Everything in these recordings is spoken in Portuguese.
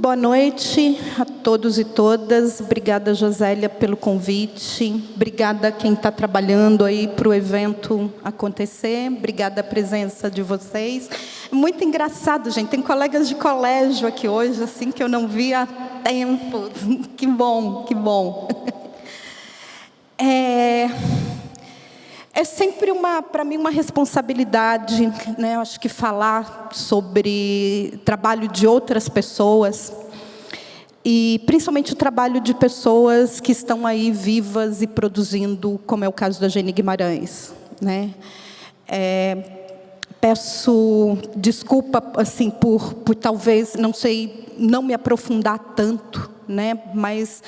Boa noite a todos e todas. Obrigada, Josélia, pelo convite. Obrigada a quem está trabalhando aí para o evento acontecer. Obrigada a presença de vocês. Muito engraçado, gente. Tem colegas de colégio aqui hoje, assim, que eu não vi há tempo. Que bom, que bom. É sempre para mim uma responsabilidade, né? Eu acho que falar sobre trabalho de outras pessoas e principalmente o trabalho de pessoas que estão aí vivas e produzindo, como é o caso da Geni Guimarães, né? Peço desculpa assim por talvez não me aprofundar tanto, né? Mas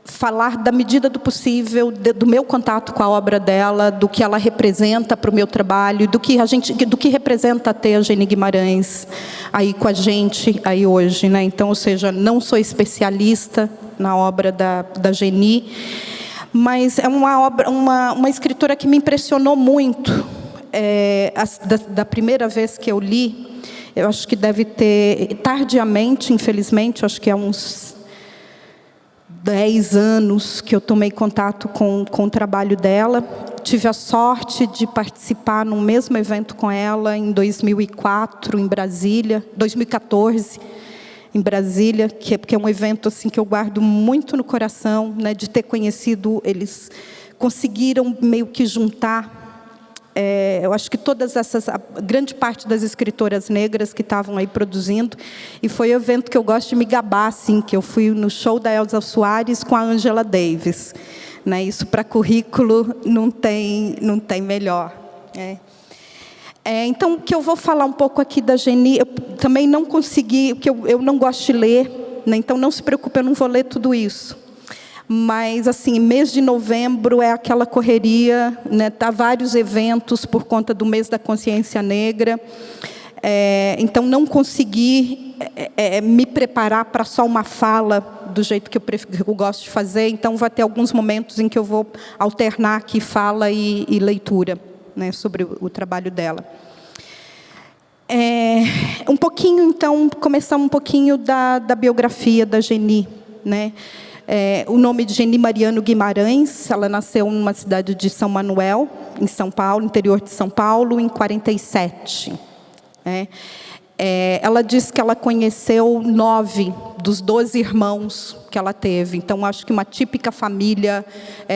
falar da medida do possível, do meu contato com a obra dela, do que ela representa para o meu trabalho, do que representa ter a Geni Guimarães aí com a gente aí hoje, né? Então, ou seja, não sou especialista na obra da Geni, mas é uma obra, uma escritora que me impressionou muito. Da primeira vez que eu li, eu acho que deve ter tardiamente, infelizmente, acho que é uns 10 anos que eu tomei contato com o trabalho dela. Tive a sorte de participar no mesmo evento com ela em 2004, em Brasília, 2014, em Brasília, que é um evento assim, que eu guardo muito no coração, né, de ter conhecido. Eles conseguiram meio que juntar, eu acho que a grande parte das escritoras negras que estavam aí produzindo, e foi o evento que eu gosto de me gabar, assim, que eu fui no show da Elza Soares com a Angela Davis, né? Isso para currículo não tem melhor. Então, o que eu vou falar um pouco aqui da Geni, eu também não consegui, porque eu não gosto de ler, né? Então não se preocupe, eu não vou ler tudo isso. Mas, assim, mês de novembro é aquela correria, né? Tá vários eventos por conta do mês da consciência negra. Então, não consegui me preparar para só uma fala do jeito que eu gosto de fazer. Então, vai ter alguns momentos em que eu vou alternar aqui fala e leitura, né, sobre o trabalho dela. Um pouquinho, então, começar um pouquinho da biografia da Geni, né? O nome de Geni Mariano Guimarães. Ela nasceu numa cidade de São Manuel, em São Paulo, interior de São Paulo, em 47. Ela diz que ela conheceu 9 dos 12 irmãos que ela teve. Então, acho que uma típica família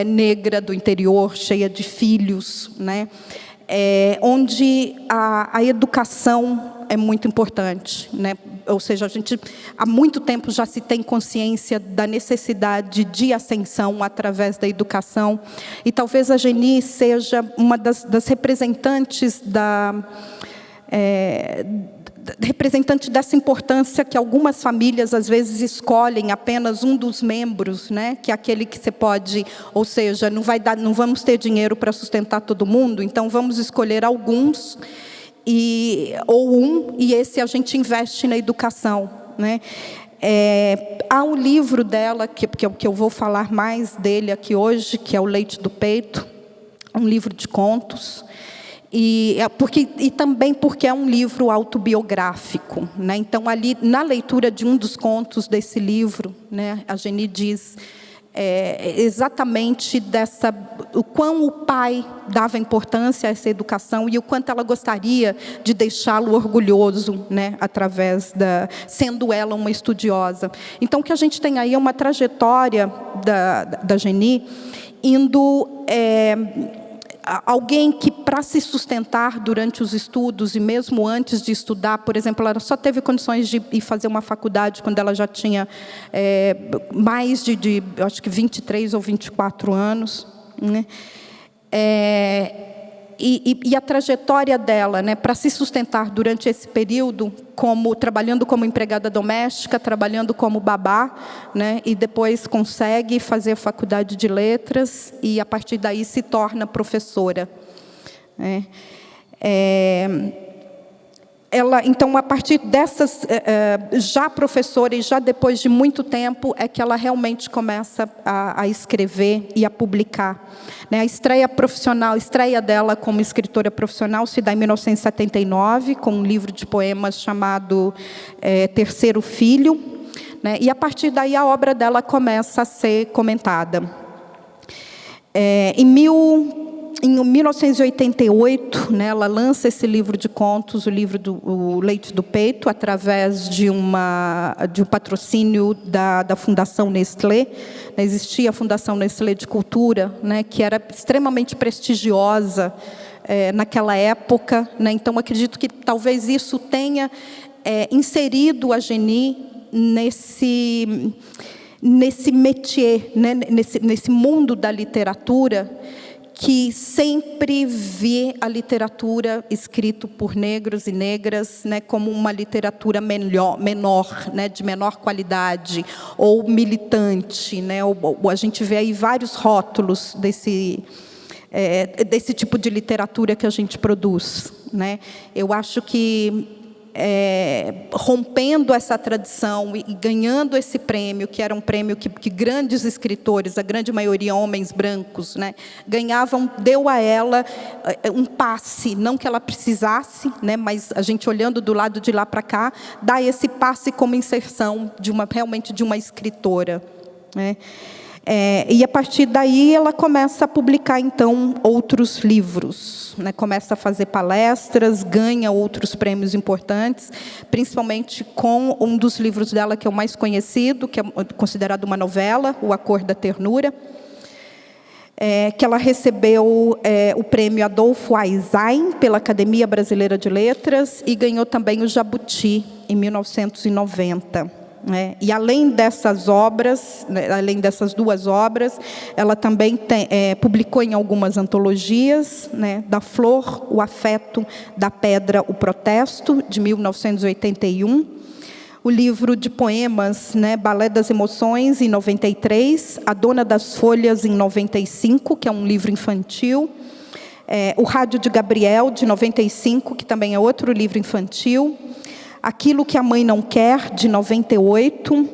negra do interior, cheia de filhos, né? Onde a educação é muito importante, né? Ou seja, a gente há muito tempo já se tem consciência da necessidade de ascensão através da educação, e talvez a Geni seja uma das representantes representante dessa importância que algumas famílias às vezes escolhem apenas um dos membros, né, que é aquele que você pode, ou seja, não vamos ter dinheiro para sustentar todo mundo, então vamos escolher alguns e esse a gente investe na educação, né? Há um livro dela que eu vou falar mais dele aqui hoje, que é O Leite do Peito, um livro de contos. E também porque é um livro autobiográfico, né? Então, ali, na leitura de um dos contos desse livro, né, a Geni diz exatamente o quão o pai dava importância a essa educação e o quanto ela gostaria de deixá-lo orgulhoso, né, sendo ela uma estudiosa. Então, o que a gente tem aí é uma trajetória da Geni indo... alguém que, para se sustentar durante os estudos e mesmo antes de estudar, por exemplo, ela só teve condições de ir fazer uma faculdade quando ela já tinha mais de acho que 23 ou 24 anos, né? E a trajetória dela, né, para se sustentar durante esse período, trabalhando como empregada doméstica, trabalhando como babá, né, e depois consegue fazer a faculdade de letras e, a partir daí, se torna professora. Então, a partir dessas, já professora e já depois de muito tempo, é que ela realmente começa a escrever e a publicar. A estreia dela como escritora profissional se dá em 1979, com um livro de poemas chamado Terceiro Filho. né? E a partir daí a obra dela começa a ser comentada. Em 1988, né, ela lança esse livro de contos, o Leite do Peito, através de um patrocínio da Fundação Nestlé. Existia a Fundação Nestlé de Cultura, né, que era extremamente prestigiosa naquela época, né? Então, acredito que talvez isso tenha inserido a Geni nesse métier, né, nesse mundo da literatura, que sempre vê a literatura escrita por negros e negras, né, como uma literatura menor, né, de menor qualidade, ou militante, né, ou a gente vê aí vários rótulos desse tipo de literatura que a gente produz, né? Eu acho que rompendo essa tradição e ganhando esse prêmio, que era um prêmio que grandes escritores, a grande maioria homens brancos, né, ganhavam, deu a ela um passe, não que ela precisasse, né, mas a gente olhando do lado de lá para cá, dá esse passe como inserção realmente de uma escritora, né? E a partir daí ela começa a publicar então outros livros, né? Começa a fazer palestras, ganha outros prêmios importantes, principalmente com um dos livros dela que é o mais conhecido, que é considerado uma novela, O A Cor da Ternura, que ela recebeu o prêmio Adolfo Aizain pela Academia Brasileira de Letras e ganhou também o Jabuti em 1990. E além dessas obras, né, além dessas duas obras, ela também publicou em algumas antologias, né, Da Flor, O Afeto, da Pedra, O Protesto, de 1981, o livro de poemas, né, Balé das Emoções, em 93, A Dona das Folhas, em 95, que é um livro infantil, o Rádio de Gabriel, de 95, que também é outro livro infantil, Aquilo que a Mãe Não Quer, de 98,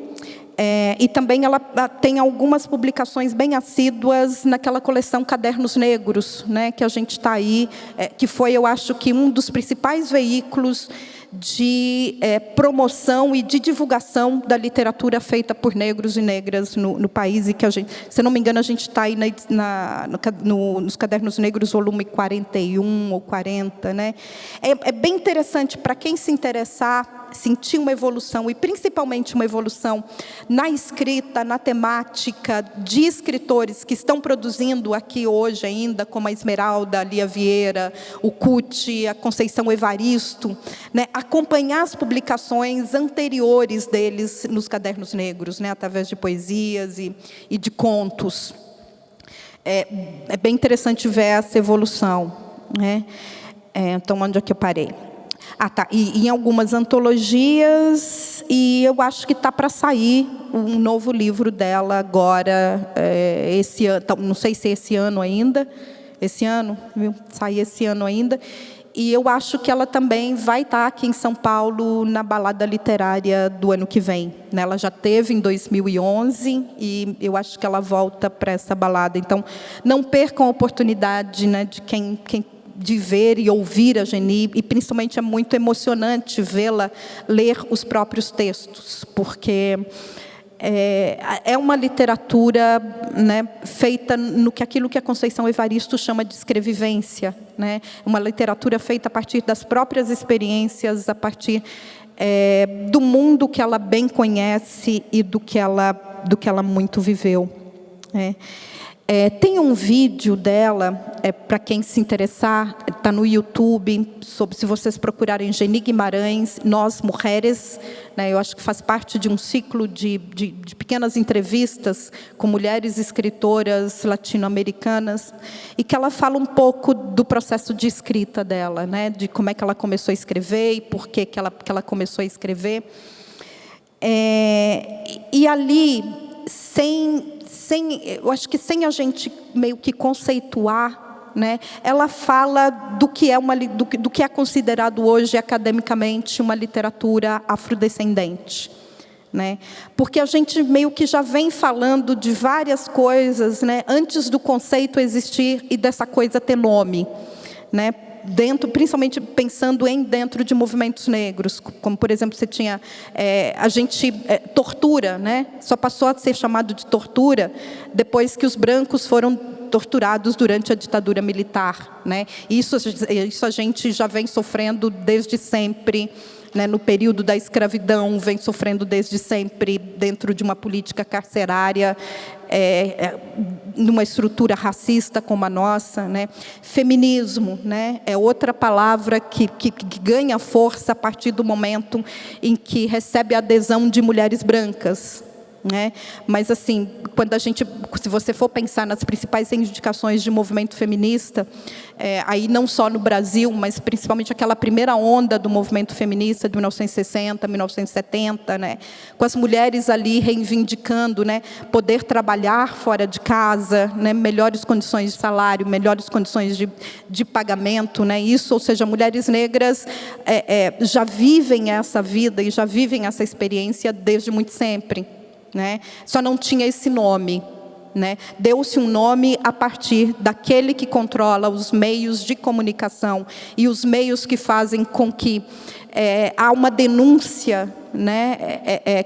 e também ela tem algumas publicações bem assíduas naquela coleção Cadernos Negros, né, que a gente está aí, que foi, eu acho, que um dos principais veículos de promoção e de divulgação da literatura feita por negros e negras no país, e que a gente, se não me engano, a gente está aí nos Cadernos Negros, volume 41 ou 40, né? É bem interessante para quem se interessar, sentir uma evolução, e principalmente uma evolução na escrita, na temática, de escritores que estão produzindo aqui hoje ainda, como a Esmeralda, a Lia Vieira, o Cuti, a Conceição Evaristo, né? Acompanhar as publicações anteriores deles nos Cadernos Negros, né? Através de poesias e de contos. É bem interessante ver essa evolução, né? Então, onde é que eu parei? Tá. E em algumas antologias, e eu acho que está para sair um novo livro dela agora, esse ano, não sei se é esse ano ainda, viu? Sair esse ano ainda, e eu acho que ela também vai estar aqui em São Paulo na balada literária do ano que vem, né? Ela já teve em 2011, e eu acho que ela volta para essa balada. Então, não percam a oportunidade, né, de ver e ouvir a Geni, e principalmente é muito emocionante vê-la ler os próprios textos, porque é uma literatura, né, feita aquilo que a Conceição Evaristo chama de escrevivência, né? Uma literatura feita a partir das próprias experiências, a partir do mundo que ela bem conhece e do que ela muito viveu, né? Tem um vídeo dela, para quem se interessar, está no YouTube, se vocês procurarem Geni Guimarães, Nós Mulheres, né, eu acho que faz parte de um ciclo de pequenas entrevistas com mulheres escritoras latino-americanas, e que ela fala um pouco do processo de escrita dela, né, de como é que ela começou a escrever e por que ela começou a escrever. E ali, eu acho que sem a gente meio que conceituar, né, ela fala do que é considerado hoje academicamente uma literatura afrodescendente, né? Porque a gente meio que já vem falando de várias coisas, né, antes do conceito existir e dessa coisa ter nome, né? principalmente pensando dentro de movimentos negros, como, por exemplo, você tinha tortura, né? Só passou a ser chamado de tortura depois que os brancos foram torturados durante a ditadura militar, né? Isso a gente já vem sofrendo desde sempre, né? No período da escravidão, vem sofrendo desde sempre dentro de uma política carcerária, numa estrutura racista como a nossa, né? Feminismo, né? É outra palavra que ganha força a partir do momento em que recebe a adesão de mulheres brancas, né? Mas assim, se você for pensar nas principais reivindicações de movimento feminista, aí não só no Brasil, mas principalmente aquela primeira onda do movimento feminista de 1960, 1970, né? Com as mulheres ali reivindicando, né, poder trabalhar fora de casa, né, melhores condições de salário, melhores condições de pagamento, né? Isso, ou seja, mulheres negras já vivem essa vida e já vivem essa experiência desde muito sempre, né? Só não tinha esse nome, né? Deu-se um nome a partir daquele que controla os meios de comunicação e os meios que fazem com que há uma denúncia, né,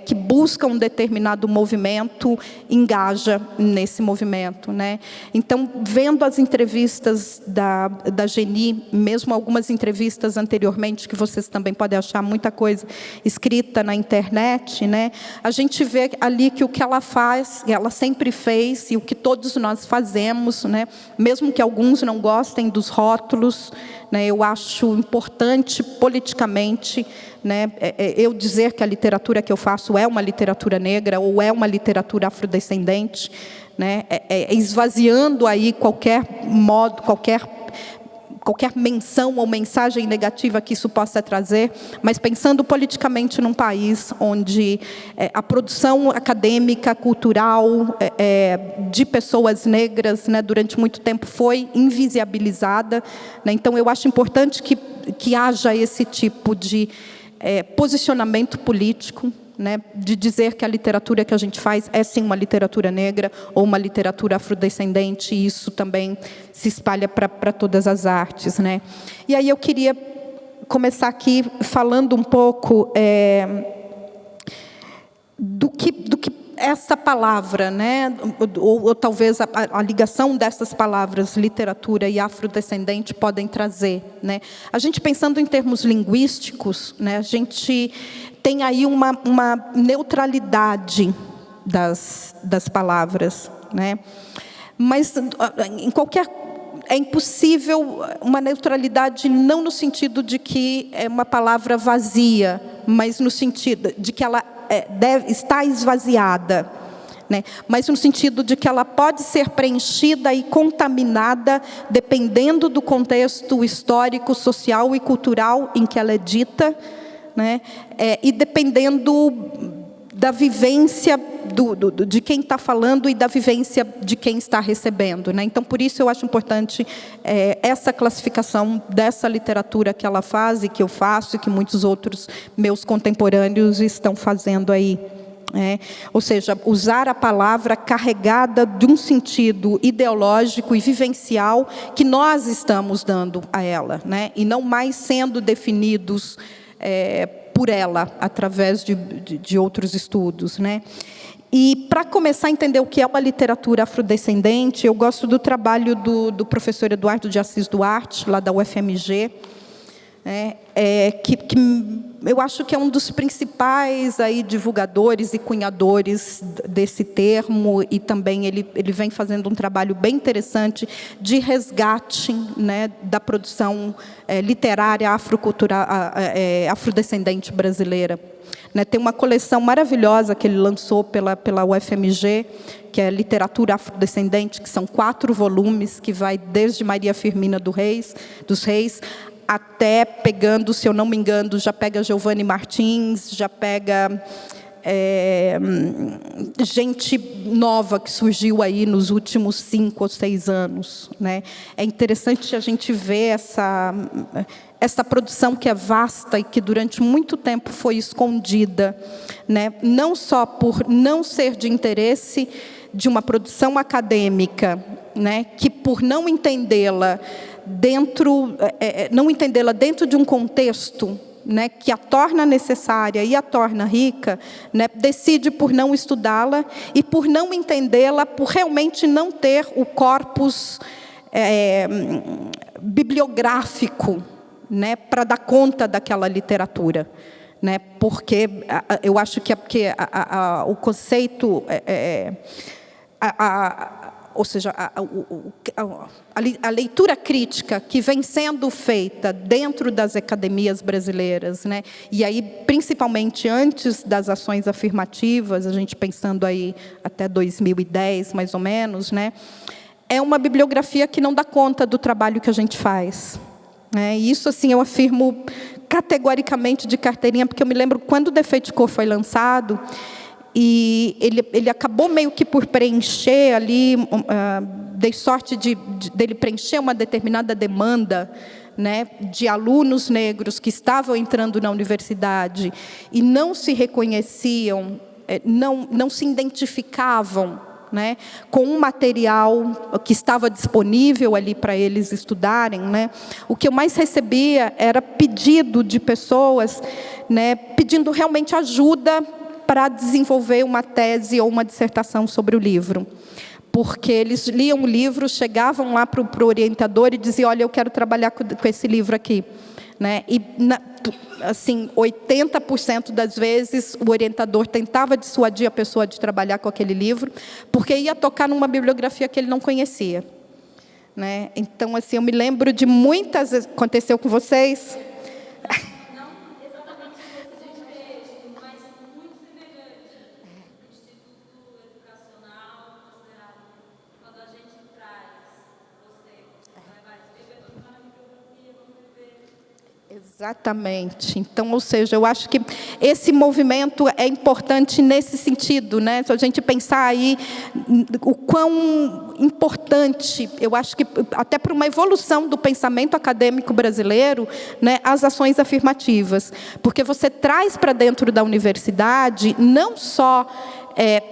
que busca um determinado movimento, engaja nesse movimento, né? Então, vendo as entrevistas da Geni, mesmo algumas entrevistas anteriormente, que vocês também podem achar muita coisa escrita na internet, né? A gente vê ali que o que ela faz, ela sempre fez, e o que todos nós fazemos, né? Mesmo que alguns não gostem dos rótulos, né? Eu acho importante politicamente, né, eu dizer que a literatura que eu faço é uma literatura negra ou é uma literatura afrodescendente, né, esvaziando aí qualquer menção ou mensagem negativa que isso possa trazer, mas pensando politicamente num país onde a produção acadêmica, cultural, de pessoas negras, né, durante muito tempo foi invisibilizada, né? Então eu acho importante que haja esse tipo de posicionamento político, né, de dizer que a literatura que a gente faz é sim uma literatura negra ou uma literatura afrodescendente, e isso também se espalha para todas as artes, né? E aí eu queria começar aqui falando um pouco do que essa palavra, né, ou talvez a ligação dessas palavras, literatura e afrodescendente, podem trazer, né? A gente pensando em termos linguísticos, né, a gente tem aí uma neutralidade das palavras, né? Mas é impossível uma neutralidade não no sentido de que é uma palavra vazia, mas no sentido de que ela está esvaziada, né? Mas no sentido de que ela pode ser preenchida e contaminada dependendo do contexto histórico, social e cultural em que ela é dita, né? E dependendo da vivência de quem está falando e da vivência de quem está recebendo, né? Então, por isso eu acho importante essa classificação dessa literatura que ela faz e que eu faço e que muitos outros meus contemporâneos estão fazendo aí. Ou seja, usar a palavra carregada de um sentido ideológico e vivencial que nós estamos dando a ela, né? E não mais sendo definidos por ela, através de outros estudos, né? E, para começar a entender o que é uma literatura afrodescendente, eu gosto do trabalho do professor Eduardo de Assis Duarte, lá da UFMG, que eu acho que é um dos principais aí divulgadores e cunhadores desse termo, e também ele vem fazendo um trabalho bem interessante de resgate, né, da produção literária afrodescendente brasileira. Né, tem uma coleção maravilhosa que ele lançou pela UFMG, que é Literatura Afrodescendente, que são 4 volumes, que vai desde Maria Firmina dos Reis, até pegando, se eu não me engano, já pega Giovanni Martins, já pega gente nova que surgiu aí nos últimos 5 ou 6 anos, né? É interessante a gente ver essa produção que é vasta e que durante muito tempo foi escondida, né? Não só por não ser de interesse de uma produção acadêmica, né, que por não entendê-la não entendê-la dentro de um contexto, né, que a torna necessária e a torna rica, né, decide por não estudá-la e por não entendê-la, por realmente não ter o corpus bibliográfico, né, para dar conta daquela literatura, né, porque eu acho que o conceito, ou seja, a leitura crítica que vem sendo feita dentro das academias brasileiras, né, e aí principalmente antes das ações afirmativas, a gente pensando aí até 2010 mais ou menos, né, é uma bibliografia que não dá conta do trabalho que a gente faz. E isso, assim, eu afirmo categoricamente de carteirinha, porque eu me lembro quando o Defeito de Cor foi lançado, e ele acabou meio que por preencher ali, dei sorte dele preencher uma determinada demanda, né, de alunos negros que estavam entrando na universidade e não se reconheciam, não se identificavam, né, com um material que estava disponível ali para eles estudarem, né. O que eu mais recebia era pedido de pessoas, né, pedindo realmente ajuda para desenvolver uma tese ou uma dissertação sobre o livro. Porque eles liam o livro, chegavam lá para o orientador e diziam: olha, eu quero trabalhar com esse livro aqui. Né? E, assim, 80% das vezes, o orientador tentava dissuadir a pessoa de trabalhar com aquele livro, porque ia tocar numa bibliografia que ele não conhecia. Né? Então, assim, eu me lembro de muitas vezes... Aconteceu com vocês? Exatamente. Então, ou seja, eu acho que esse movimento é importante nesse sentido, né? Se a gente pensar aí o quão importante, eu acho que até para uma evolução do pensamento acadêmico brasileiro, né, as ações afirmativas, porque você traz para dentro da universidade não só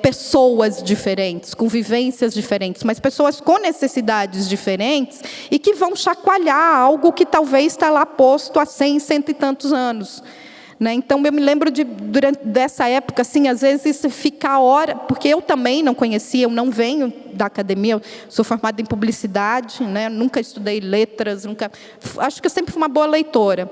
pessoas diferentes, com vivências diferentes, mas pessoas com necessidades diferentes e que vão chacoalhar algo que talvez está lá posto há 100, cento e tantos anos. Né? Então, eu me lembro dessa época, assim, às vezes ficar hora, porque eu também não conhecia, eu não venho da academia, eu sou formada em publicidade, né? Nunca estudei letras, acho que eu sempre fui uma boa leitora.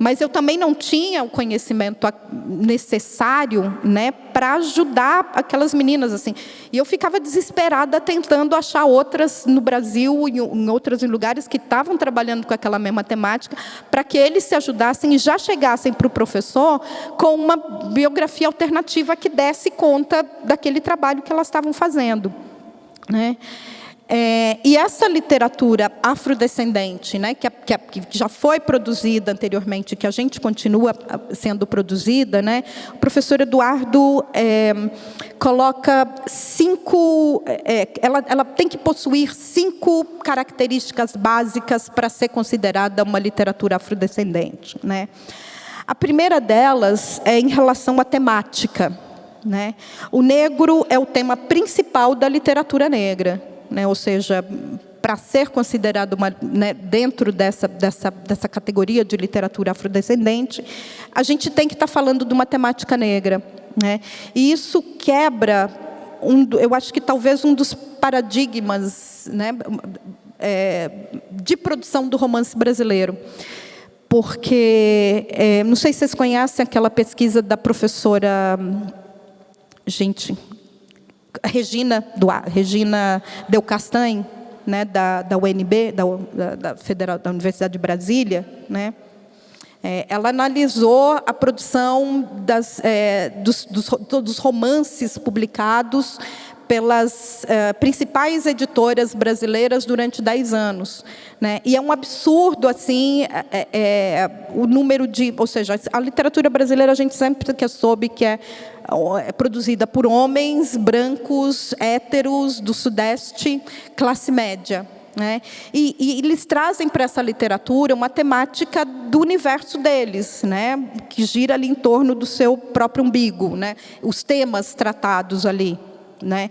Mas eu também não tinha o conhecimento necessário, né, para ajudar aquelas meninas, assim. E eu ficava desesperada tentando achar outras no Brasil, em outros lugares que estavam trabalhando com aquela mesma temática, para que eles se ajudassem e já chegassem para o professor com uma biografia alternativa que desse conta daquele trabalho que elas estavam fazendo. Né? E essa literatura afrodescendente, né, que já foi produzida anteriormente, que a gente continua sendo produzida, né, o professor Eduardo coloca 5... ela tem que possuir 5 características básicas para ser considerada uma literatura afrodescendente. Né? A primeira delas é em relação à temática. Né? O negro é o tema principal da literatura negra. Né, ou seja, para ser considerado dentro dessa categoria de literatura afrodescendente, a gente tem que estar falando de uma temática negra. Né? E isso quebra, eu acho que talvez um dos paradigmas, né, de produção do romance brasileiro. Porque, não sei se vocês conhecem aquela pesquisa da professora... Regina Del Castanho, né, da UNB, da Universidade de Brasília, né? Ela analisou a produção dos romances publicados pelas principais editoras brasileiras durante 10 anos. Né? E é um absurdo, assim, o número de... Ou seja, a literatura brasileira, a gente sempre soube que é produzida por homens brancos, héteros, do Sudeste, classe média. Né? E eles trazem para essa literatura uma temática do universo deles, né? Que gira ali em torno do seu próprio umbigo, né? Os temas tratados ali. né?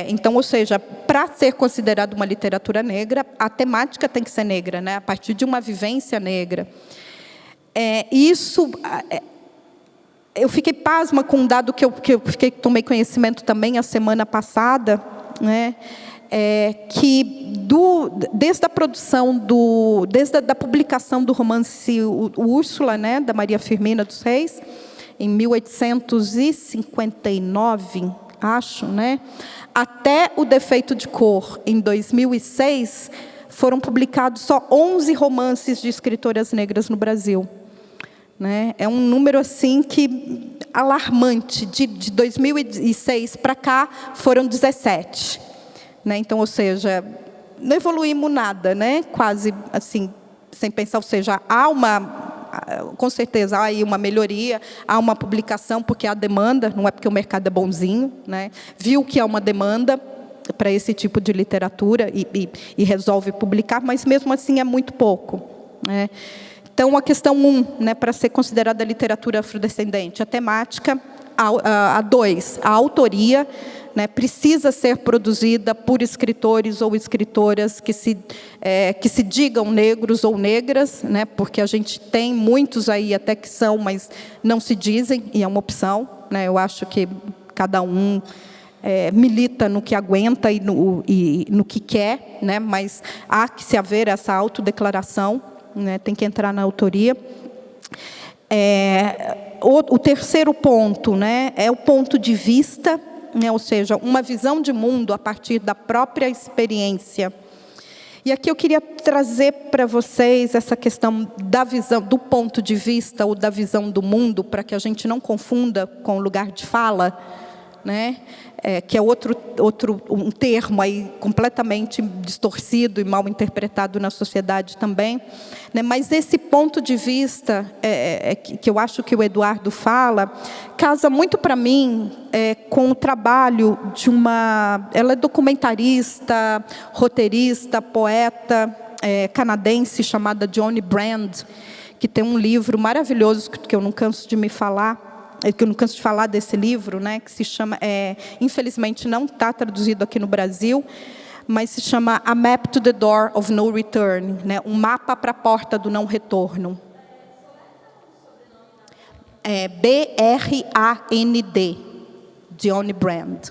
Então, ou seja, para ser considerada uma literatura negra, a temática tem que ser negra, né? A partir de uma vivência negra. Eu fiquei pasma com um dado que eu tomei conhecimento também a semana passada, né? Que desde a produção desde a publicação do romance o Úrsula, né, da Maria Firmina dos Reis, em 1859, acho, né, até O Defeito de Cor, em 2006, foram publicados só 11 romances de escritoras negras no Brasil, né? É um número assim que alarmante. De 2006 para cá foram 17. Né? Então, ou seja, não evoluímos nada, né? Quase assim, sem pensar, ou seja, com certeza há aí uma melhoria, há uma publicação porque há demanda, não é porque o mercado é bonzinho, né? Viu que há uma demanda para esse tipo de literatura e resolve publicar, mas mesmo assim é muito pouco, né? Então, a questão 1, né, para ser considerada literatura afrodescendente, a temática. A 2, a autoria, né, precisa ser produzida por escritores ou escritoras que se digam negros ou negras, né, porque a gente tem muitos aí até que são, mas não se dizem, e é uma opção, né? Eu acho que cada um milita no que aguenta e no que quer, né, mas há que se haver essa autodeclaração, né, tem que entrar na autoria. O terceiro ponto, né, é o ponto de vista, né, ou seja, uma visão de mundo a partir da própria experiência. E aqui eu queria trazer para vocês essa questão da visão, do ponto de vista ou da visão do mundo, para que a gente não confunda com o lugar de fala, né? Que é um termo aí completamente distorcido e mal interpretado na sociedade também, né? Mas esse ponto de vista que eu acho que o Eduardo fala, casa muito para mim com o trabalho de ela é documentarista, roteirista, poeta canadense chamada Johnny Brand, que tem um livro maravilhoso que eu não canso de falar desse livro, né, que se chama, infelizmente não está traduzido aqui no Brasil, mas se chama A Map to the Door of No Return, né, um mapa para a porta do não retorno. B-R-A-N-D, Johnny Brand.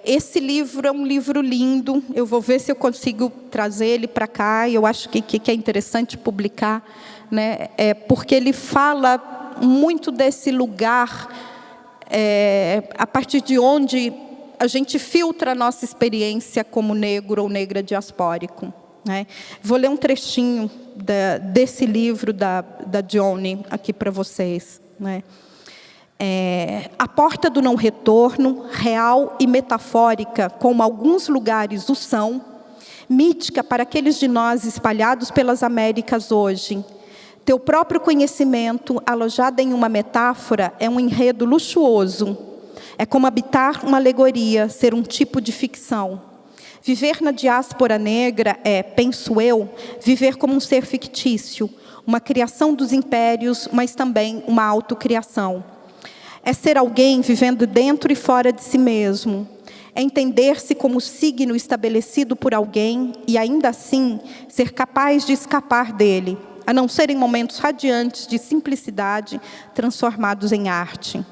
Esse livro é um livro lindo, eu vou ver se eu consigo trazer ele para cá, e eu acho que é interessante publicar, né? Porque ele fala muito desse lugar, a partir de onde a gente filtra a nossa experiência como negro ou negra diaspórico, né? Vou ler um trechinho desse livro da Johnny aqui para vocês, né? A porta do não retorno, real e metafórica, como alguns lugares o são, mítica para aqueles de nós espalhados pelas Américas hoje. Teu próprio conhecimento, alojado em uma metáfora, é um enredo luxuoso. É como habitar uma alegoria, ser um tipo de ficção. Viver na diáspora negra penso eu, viver como um ser fictício, uma criação dos impérios, mas também uma autocriação. É ser alguém vivendo dentro e fora de si mesmo. É entender-se como signo estabelecido por alguém e, ainda assim, ser capaz de escapar dele, a não ser em momentos radiantes de simplicidade transformados em arte.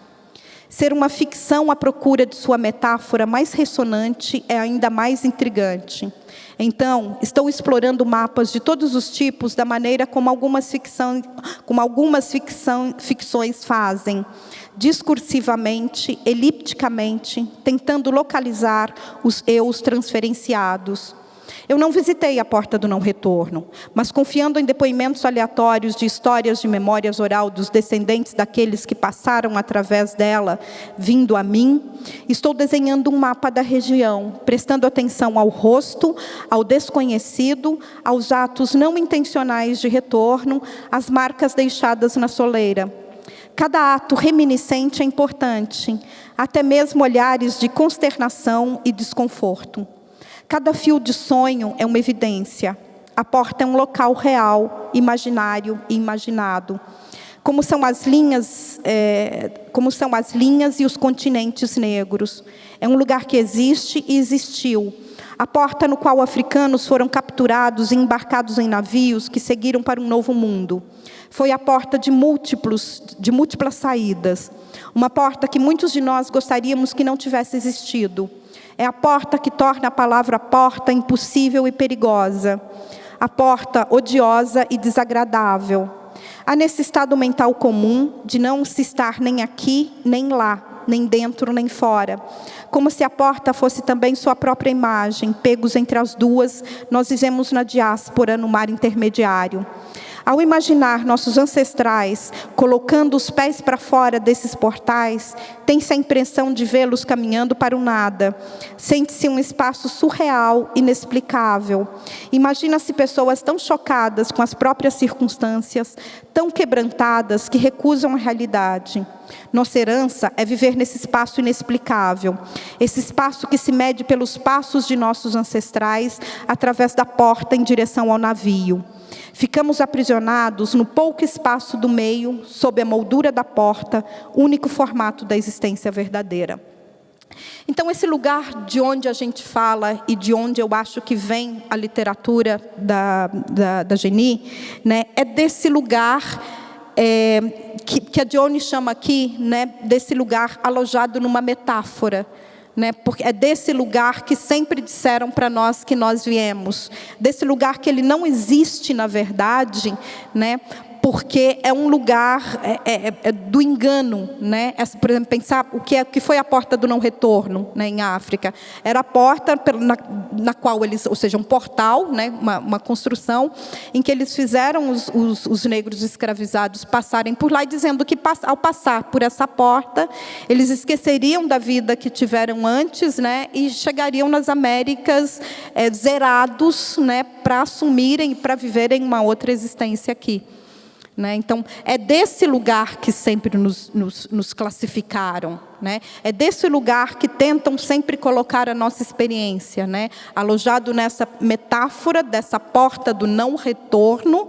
Ser uma ficção à procura de sua metáfora mais ressonante é ainda mais intrigante. Então, estou explorando mapas de todos os tipos da maneira como algumas ficções fazem, discursivamente, elipticamente, tentando localizar os eus transferenciados. Eu não visitei a porta do não retorno, mas confiando em depoimentos aleatórios de histórias de memórias oral dos descendentes daqueles que passaram através dela, vindo a mim, estou desenhando um mapa da região, prestando atenção ao rosto, ao desconhecido, aos atos não intencionais de retorno, às marcas deixadas na soleira. Cada ato reminiscente é importante, até mesmo olhares de consternação e desconforto. Cada fio de sonho é uma evidência. A porta é um local real, imaginário e imaginado. como são as linhas e os continentes negros. É um lugar que existe e existiu. A porta no qual africanos foram capturados e embarcados em navios que seguiram para um novo mundo. Foi a porta de múltiplas saídas. Uma porta que muitos de nós gostaríamos que não tivesse existido. É a porta que torna a palavra porta impossível e perigosa. A porta odiosa e desagradável. Há nesse estado mental comum de não se estar nem aqui, nem lá, nem dentro, nem fora. Como se a porta fosse também sua própria imagem. Pegos entre as duas, nós vivemos na diáspora, no mar intermediário. Ao imaginar nossos ancestrais colocando os pés para fora desses portais, tem-se a impressão de vê-los caminhando para o nada. Sente-se um espaço surreal, inexplicável. Imagina-se pessoas tão chocadas com as próprias circunstâncias, tão quebrantadas que recusam a realidade. Nossa herança é viver nesse espaço inexplicável. Esse espaço que se mede pelos passos de nossos ancestrais através da porta em direção ao navio. Ficamos aprisionados no pouco espaço do meio, sob a moldura da porta, único formato da existência verdadeira. Então, esse lugar de onde a gente fala e de onde eu acho que vem a literatura da Geni, né, é desse lugar que a Dione chama aqui, né, desse lugar alojado numa metáfora. Né, porque é desse lugar que sempre disseram para nós que nós viemos. Desse lugar que ele não existe, na verdade, né, porque é um lugar do engano. Né? Por exemplo, pensar o que foi a porta do não retorno, né, em África. Era a porta na qual eles, ou seja, um portal, né, uma construção, em que eles fizeram os negros escravizados passarem por lá, e dizendo que ao passar por essa porta, eles esqueceriam da vida que tiveram antes, né, e chegariam nas Américas zerados, né, para assumirem, para viverem uma outra existência aqui. Né? Então, é desse lugar que sempre nos classificaram. Né? É desse lugar que tentam sempre colocar a nossa experiência. Né? Alojado nessa metáfora dessa porta do não retorno,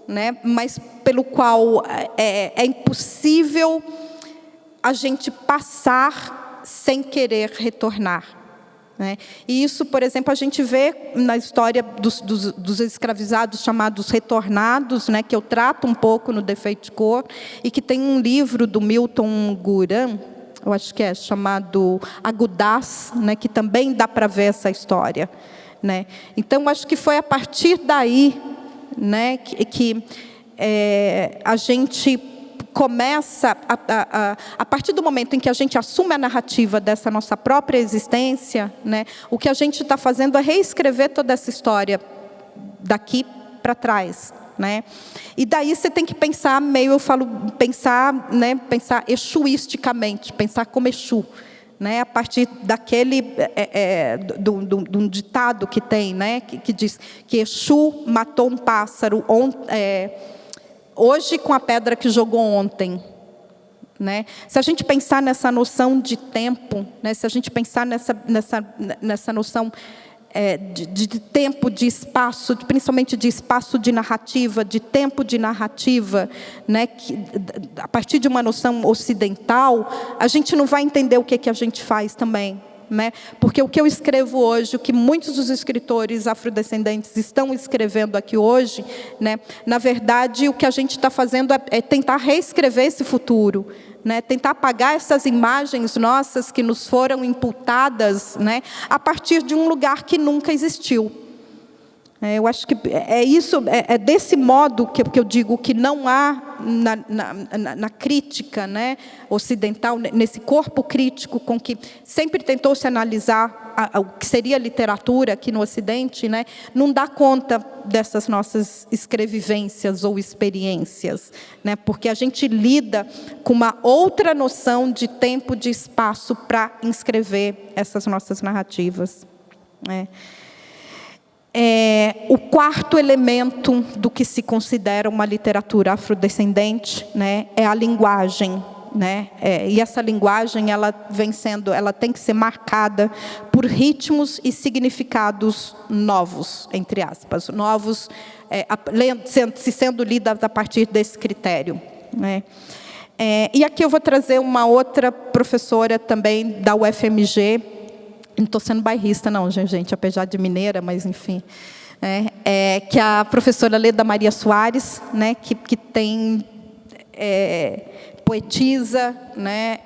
né? Mas pelo qual é impossível a gente passar sem querer retornar. Né? E isso, por exemplo, a gente vê na história dos escravizados chamados retornados, né, que eu trato um pouco no Defeito de Cor, e que tem um livro do Milton Guran, eu acho que é chamado Agudaz, né, que também dá para ver essa história. Né? Então, acho que foi a partir daí, né, que a gente começa, a partir do momento em que a gente assume a narrativa dessa nossa própria existência, né, o que a gente está fazendo é reescrever toda essa história daqui para trás. Né? E daí você tem que pensar pensar exuisticamente, pensar como Exu. Né? A partir daquele, de um ditado que tem, né, que diz que Exu matou um pássaro hoje com a pedra que jogou ontem. Né? Se a gente pensar nessa noção de tempo, né? Se a gente pensar nessa noção de tempo, de espaço, principalmente de espaço de narrativa, de tempo de narrativa, né? A partir de uma noção ocidental, a gente não vai entender o que a gente faz também. Né? Porque o que eu escrevo hoje, o que muitos dos escritores afrodescendentes estão escrevendo aqui hoje, né? Na verdade, o que a gente está fazendo é tentar reescrever esse futuro, né? Tentar apagar essas imagens nossas que nos foram imputadas, né? A partir de um lugar que nunca existiu. Eu acho que é desse modo que eu digo que não há na crítica, né, ocidental, nesse corpo crítico com que sempre tentou se analisar o que seria literatura aqui no Ocidente, né, não dá conta dessas nossas escrevivências ou experiências, né, porque a gente lida com uma outra noção de tempo, de espaço para inscrever essas nossas narrativas. Né. O quarto elemento do que se considera uma literatura afrodescendente, né, é a linguagem. Né? E essa linguagem ela tem que ser marcada por ritmos e significados novos, entre aspas, novos, sendo lidas a partir desse critério. né? E aqui eu vou trazer uma outra professora também da UFMG, não estou sendo bairrista não, gente, apesar de mineira, mas enfim, que é a professora Leda Maria Soares, né, que tem poetisa, né,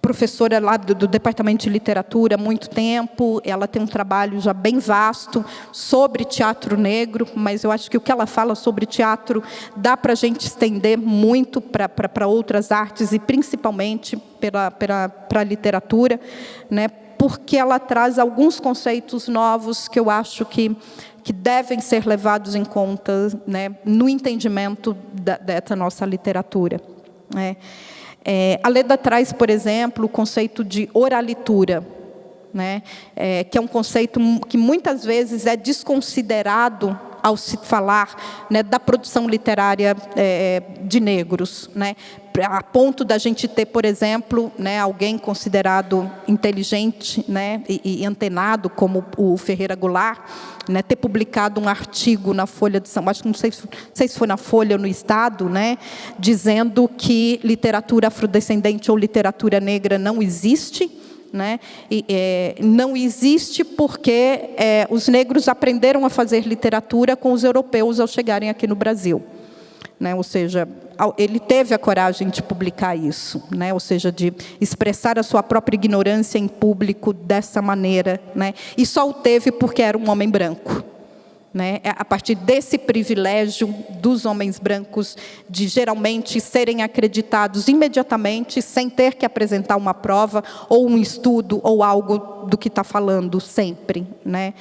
professora lá do Departamento de Literatura há muito tempo. Ela tem um trabalho já bem vasto sobre teatro negro, mas eu acho que o que ela fala sobre teatro dá para a gente estender muito para outras artes e principalmente para a literatura, né? Porque ela traz alguns conceitos novos que eu acho que devem ser levados em conta, né, no entendimento dessa nossa literatura, né? A Leda traz, por exemplo, o conceito de oralitura, né, que é um conceito que muitas vezes é desconsiderado ao se falar, né, da produção literária de negros, né, a ponto da gente ter, por exemplo, né, alguém considerado inteligente, né, e antenado, como o Ferreira Goulart, né, ter publicado um artigo na Folha de São Paulo, acho que não sei se foi na Folha ou no Estado, né, dizendo que literatura afrodescendente ou literatura negra não existe, né, não existe porque os negros aprenderam a fazer literatura com os europeus ao chegarem aqui no Brasil, né, ou seja, ele teve a coragem de publicar isso, né, ou seja, de expressar a sua própria ignorância em público dessa maneira, né, e só o teve porque era um homem branco, né, a partir desse privilégio dos homens brancos de geralmente serem acreditados imediatamente, sem ter que apresentar uma prova ou um estudo ou algo do que está falando sempre, né.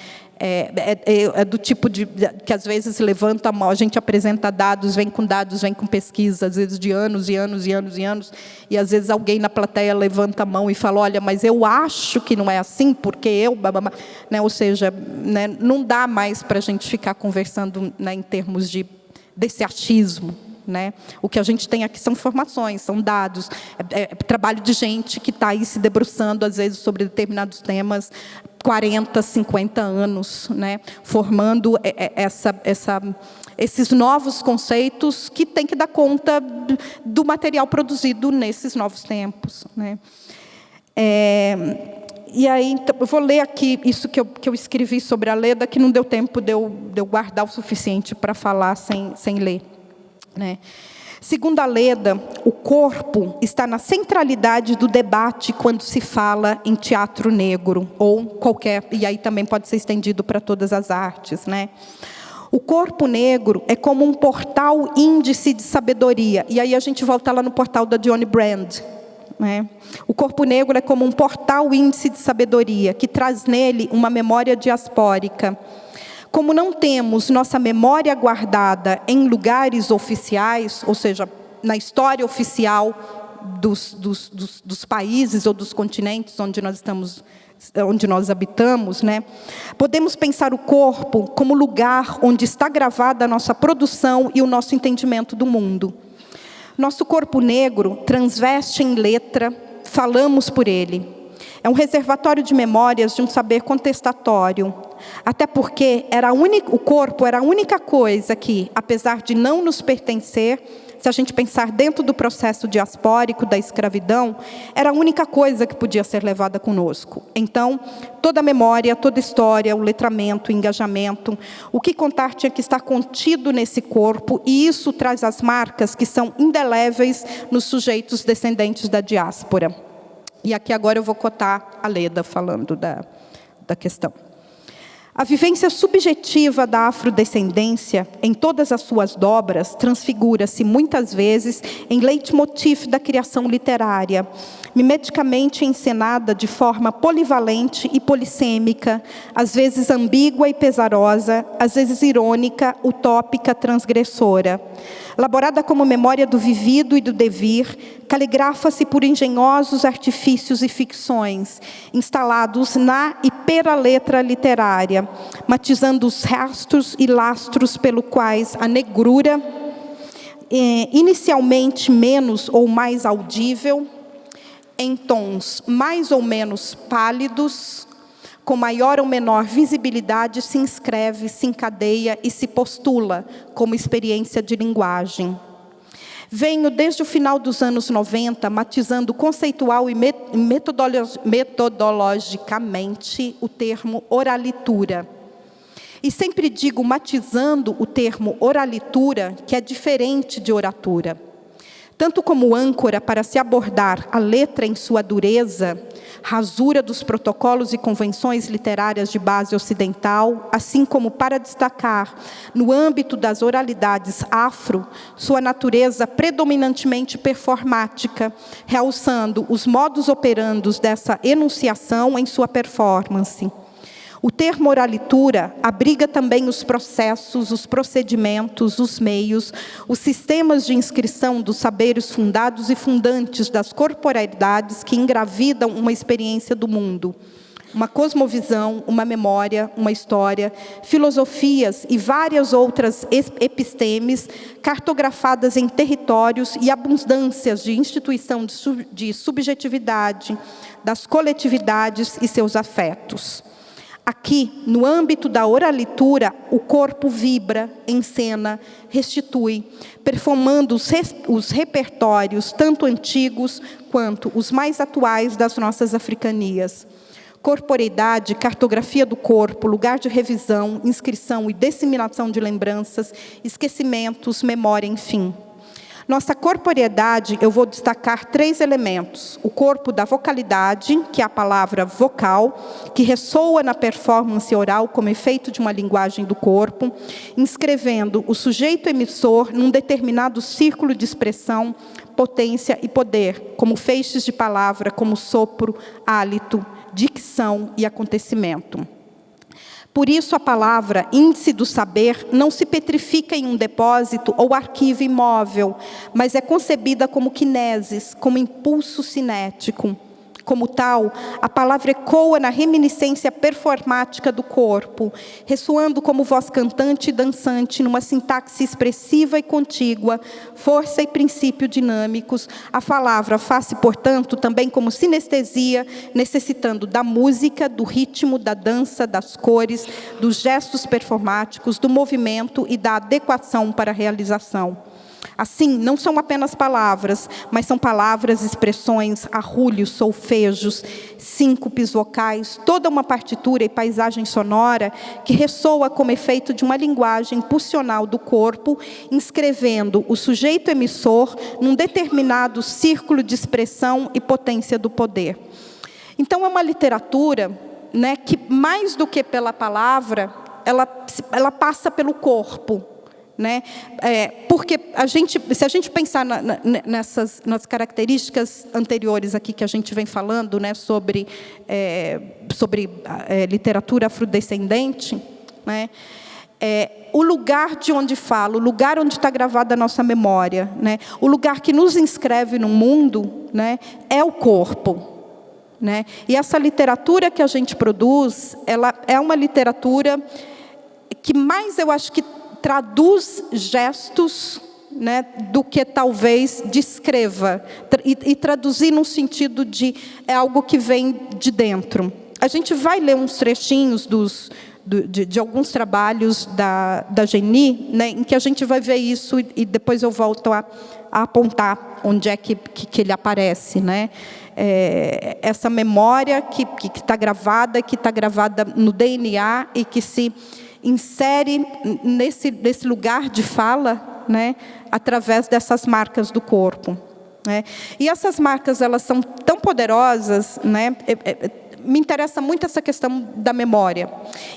Do tipo que às vezes levanta a mão, a gente apresenta dados, vem com pesquisa, às vezes de anos e anos e anos e anos, e às vezes alguém na plateia levanta a mão e fala, olha, mas eu acho que não é assim, porque eu... Né? Ou seja, né, não dá mais para a gente ficar conversando, né, em termos desse achismo, né? O que a gente tem aqui são informações, são dados, trabalho de gente que está aí se debruçando, às vezes, sobre determinados temas, 40, 50 anos, né? Formando esses novos conceitos que tem que dar conta do material produzido nesses novos tempos, né? E aí, então, eu vou ler aqui isso que eu escrevi sobre a Leda, que não deu tempo de eu guardar o suficiente para falar sem ler, né? Segundo a Leda, o corpo está na centralidade do debate quando se fala em teatro negro, ou qualquer, e aí também pode ser estendido para todas as artes, né? O corpo negro é como um portal índice de sabedoria, e aí a gente volta lá no portal da Dionne Brand, né? O corpo negro é como um portal índice de sabedoria, que traz nele uma memória diaspórica. Como não temos nossa memória guardada em lugares oficiais, ou seja, na história oficial dos países ou dos continentes onde nós habitamos, né, podemos pensar o corpo como lugar onde está gravada a nossa produção e o nosso entendimento do mundo. Nosso corpo negro transveste em letra, falamos por ele. É um reservatório de memórias de um saber contestatório, até porque o corpo era a única coisa que, apesar de não nos pertencer, se a gente pensar dentro do processo diaspórico da escravidão, era a única coisa que podia ser levada conosco. Então, toda a memória, toda a história, o letramento, o engajamento, o que contar tinha que estar contido nesse corpo, e isso traz as marcas que são indeléveis nos sujeitos descendentes da diáspora. E aqui agora eu vou cotar a Leda falando da questão. A vivência subjetiva da afrodescendência, em todas as suas dobras, transfigura-se muitas vezes em leitmotiv da criação literária, mimeticamente encenada de forma polivalente e polissêmica, às vezes ambígua e pesarosa, às vezes irônica, utópica, transgressora. Elaborada como memória do vivido e do devir, caligrafa-se por engenhosos artifícios e ficções, instalados na e pela letra literária, matizando os rastros e lastros pelo quais a negrura, inicialmente menos ou mais audível, em tons mais ou menos pálidos, com maior ou menor visibilidade, se inscreve, se encadeia e se postula como experiência de linguagem. Venho, desde o final dos anos 90, matizando conceitual e metodologicamente o termo oralitura. E sempre digo, matizando o termo oralitura, que é diferente de oratura. Tanto como âncora para se abordar a letra em sua dureza, rasura dos protocolos e convenções literárias de base ocidental, assim como para destacar, no âmbito das oralidades afro, sua natureza predominantemente performática, realçando os modus operandos dessa enunciação em sua performance. O termo oralitura abriga também os processos, os procedimentos, os meios, os sistemas de inscrição dos saberes fundados e fundantes das corporalidades que engravidam uma experiência do mundo. Uma cosmovisão, uma memória, uma história, filosofias e várias outras epistemes cartografadas em territórios e abundâncias de instituição de subjetividade, das coletividades e seus afetos. Aqui, no âmbito da oralitura, o corpo vibra, encena, restitui, performando os repertórios, tanto antigos quanto os mais atuais das nossas africanias. Corporeidade, cartografia do corpo, lugar de revisão, inscrição e disseminação de lembranças, esquecimentos, memória, enfim. Nossa corporeidade, eu vou destacar 3 elementos. O corpo da vocalidade, que é a palavra vocal, que ressoa na performance oral como efeito de uma linguagem do corpo, inscrevendo o sujeito emissor num determinado círculo de expressão, potência e poder, como feixes de palavra, como sopro, hálito, dicção e acontecimento. Por isso, a palavra, índice do saber, não se petrifica em um depósito ou arquivo imóvel, mas é concebida como kinesis, como impulso cinético. Como tal, a palavra ecoa na reminiscência performática do corpo, ressoando como voz cantante e dançante, numa sintaxe expressiva e contígua, força e princípio dinâmicos. A palavra faz-se, portanto, também como sinestesia, necessitando da música, do ritmo, da dança, das cores, dos gestos performáticos, do movimento e da adequação para a realização. Assim, não são apenas palavras, mas são palavras, expressões, arrulhos, solfejos, síncopes vocais, toda uma partitura e paisagem sonora que ressoa como efeito de uma linguagem pulsional do corpo, inscrevendo o sujeito emissor num determinado círculo de expressão e potência do poder. Então, é uma literatura, né, que, mais do que pela palavra, ela passa pelo corpo. Né? Porque se a gente pensar nas características anteriores aqui que a gente vem falando, né, sobre literatura afrodescendente, né, o lugar de onde fala, o lugar onde está gravada a nossa memória, né, o lugar que nos inscreve no mundo, né, é o corpo. Né? E essa literatura que a gente produz, ela é uma literatura que mais, eu acho que traduz gestos, né, do que talvez descreva. E traduzir no sentido de é algo que vem de dentro. A gente vai ler uns trechinhos de alguns trabalhos da Geni, né, em que a gente vai ver isso, e depois eu volto a apontar onde é que ele aparece. Né? Essa memória que está gravada no DNA e que se insere nesse lugar de fala, né, através dessas marcas do corpo. Né? E essas marcas, elas são tão poderosas, né? Me interessa muito essa questão da memória.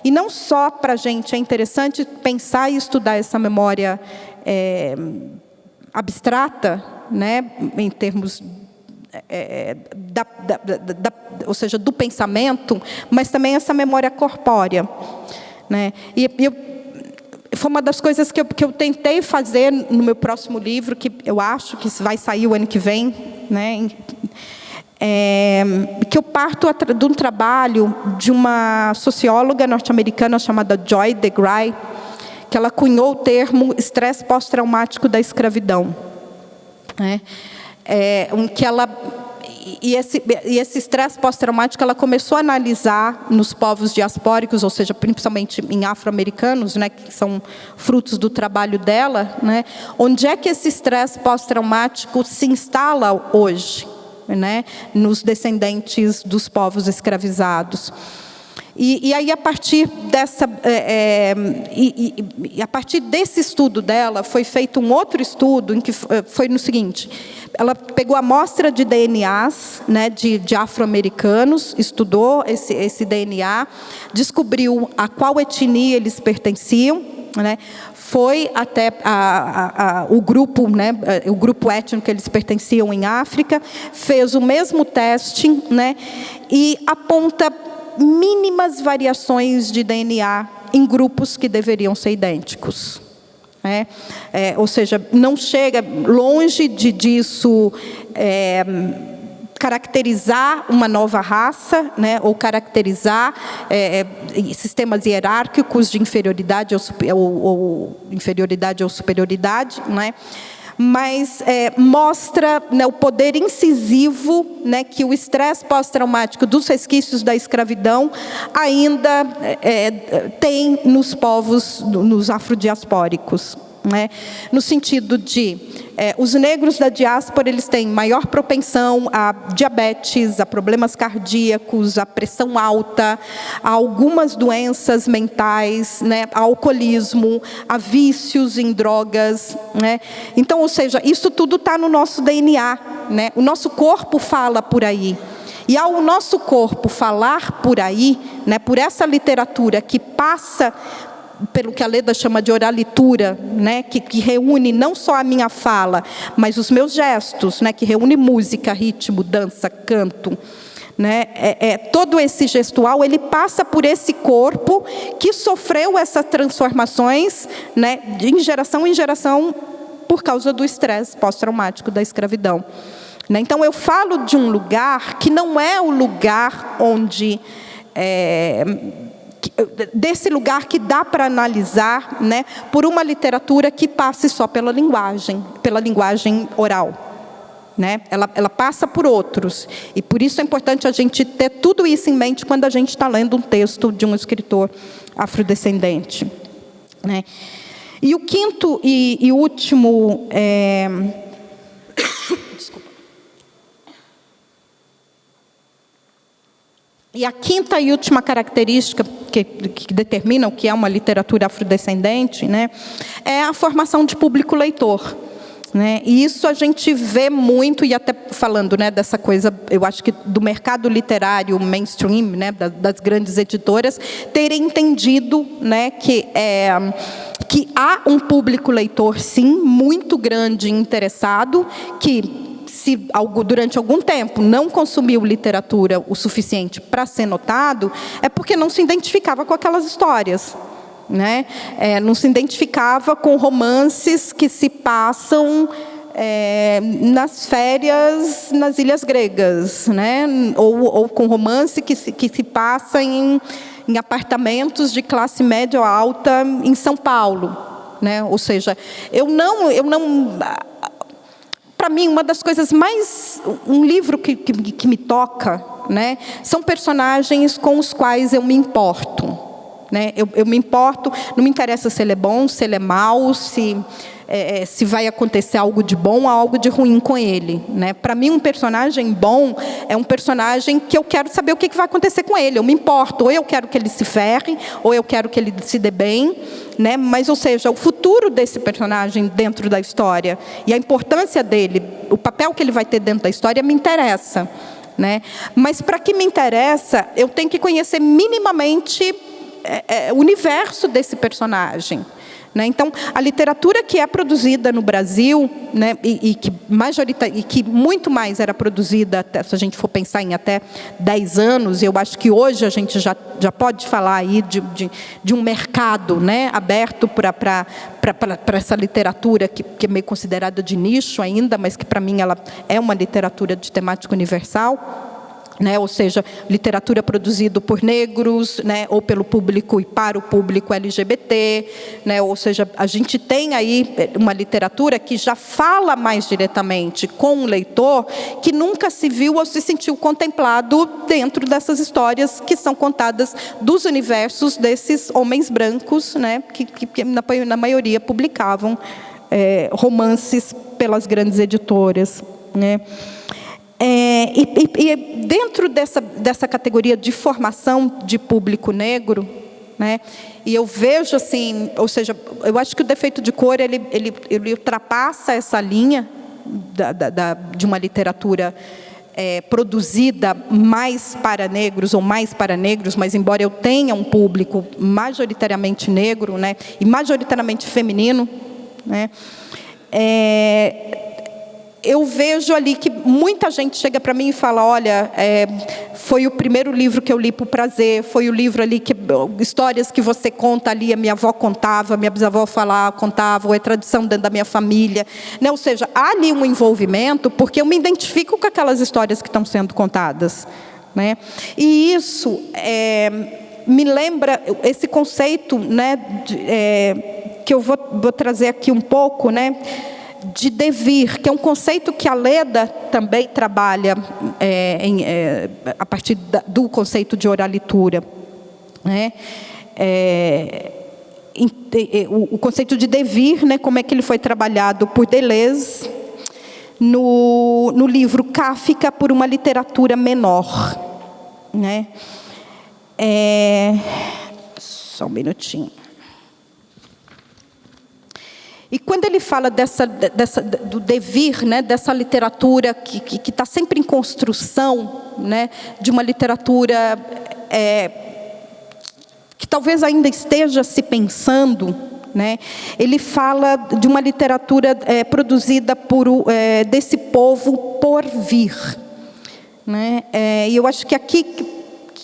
E não só para a gente, é interessante pensar e estudar essa memória abstrata, né, em termos ou seja, do pensamento, mas também essa memória corpórea. Né? Foi uma das coisas que eu tentei fazer no meu próximo livro, que eu acho que vai sair o ano que vem, né? Que eu parto de um trabalho de uma socióloga norte-americana chamada Joy DeGruy, que ela cunhou o termo estresse pós-traumático da escravidão. Né? Que ela e esse estresse pós-traumático ela começou a analisar nos povos diaspóricos, ou seja, principalmente em afro-americanos, né, que são frutos do trabalho dela, né, onde é que esse estresse pós-traumático se instala hoje, né, nos descendentes dos povos escravizados. E aí, a partir a partir desse estudo dela, foi feito um outro estudo, em que foi no seguinte: ela pegou a amostra de DNAs, né, de afro-americanos, estudou esse DNA, descobriu a qual etnia eles pertenciam, né, foi até o grupo, né, o grupo étnico que eles pertenciam em África, fez o mesmo teste, né, e aponta mínimas variações de DNA em grupos que deveriam ser idênticos. Ou seja, não chega longe disso caracterizar uma nova raça, né, ou caracterizar sistemas hierárquicos de inferioridade ou superioridade, né? Mas mostra, né, o poder incisivo, né, que o estresse pós-traumático dos resquícios da escravidão ainda tem nos povos, nos afrodiaspóricos, né? No sentido de os negros da diáspora, eles têm maior propensão a diabetes, a problemas cardíacos, a pressão alta, a algumas doenças mentais, né, a alcoolismo, a vícios em drogas, né? Então, ou seja, isso tudo está no nosso DNA, né? O nosso corpo fala por aí. E ao nosso corpo falar por aí, né, por essa literatura que passa pelo que a Leda chama de oralitura, né, que reúne não só a minha fala, mas os meus gestos, né, que reúne música, ritmo, dança, canto, né, todo esse gestual, ele passa por esse corpo que sofreu essas transformações, né, de geração em geração por causa do estresse pós-traumático da escravidão. Né? Então, eu falo de um lugar que não é o lugar onde... desse lugar que dá para analisar, né, por uma literatura que passe só pela linguagem oral, né? Ela passa por outros, e por isso é importante a gente ter tudo isso em mente quando a gente está lendo um texto de um escritor afrodescendente, né? E o quinto e último E a quinta e última característica que determina o que é uma literatura afrodescendente, né, é a formação de público leitor. Né? E isso a gente vê muito, e até falando, né, dessa coisa, eu acho que do mercado literário mainstream, né, das grandes editoras, terem entendido, né, que há um público leitor, sim, muito grande e interessado, que se durante algum tempo não consumiu literatura o suficiente para ser notado, é porque não se identificava com aquelas histórias, né? Não se identificava com romances que se passam nas férias nas ilhas gregas, né? Ou com romance que se passa em apartamentos de classe média ou alta em São Paulo, né? Ou seja, eu não para mim, uma das coisas mais... Um livro que me toca, né, são personagens com os quais eu me importo. Né? Eu me importo, não me interessa se ele é bom, se ele é mau, se vai acontecer algo de bom ou algo de ruim com ele. Né? Para mim, um personagem bom é um personagem que eu quero saber o que vai acontecer com ele. Eu me importo, ou eu quero que ele se ferre, ou eu quero que ele se dê bem. Né? Mas, ou seja, o futuro desse personagem dentro da história e a importância dele, o papel que ele vai ter dentro da história, me interessa. Né? Mas, para que me interessa, eu tenho que conhecer minimamente o universo desse personagem. Né? Então, a literatura que é produzida no Brasil, né, e que muito mais era produzida, se a gente for pensar em até 10 anos, eu acho que hoje a gente já pode falar aí de um mercado, né, aberto para essa literatura que é meio considerada de nicho ainda, mas que para mim ela é uma literatura de temática universal. né, ou seja, literatura produzida por negros, né, ou pelo público e para o público LGBT, né, ou seja, a gente tem aí uma literatura que já fala mais diretamente com o leitor, que nunca se viu ou se sentiu contemplado dentro dessas histórias que são contadas dos universos desses homens brancos, né, que na maioria publicavam romances pelas grandes editoras, né. E dentro dessa categoria de formação de público negro, né, e eu vejo assim, ou seja, eu acho que o Defeito de Cor ele ultrapassa essa linha de uma literatura produzida mais para negros ou mais para negros, mas embora eu tenha um público majoritariamente negro, né, e majoritariamente feminino, né, eu vejo ali que muita gente chega para mim e fala, olha, foi o primeiro livro que eu li por prazer, foi o livro ali, histórias que você conta ali, a minha avó contava, a minha bisavó contava, ou é tradição dentro da minha família, né? Ou seja, há ali um envolvimento, porque eu me identifico com aquelas histórias que estão sendo contadas, né? E isso me lembra esse conceito, né, que eu vou trazer aqui um pouco, né, de devir, que é um conceito que a Leda também trabalha a partir do conceito de oralitura, né? O conceito de devir, né, como é que ele foi trabalhado por Deleuze no livro Kafka por uma literatura menor, né? Só um minutinho. E quando ele fala do devir, né, dessa literatura que está sempre em construção, né, de uma literatura que talvez ainda esteja se pensando, né, ele fala de uma literatura produzida desse povo por vir, né, e eu acho que aqui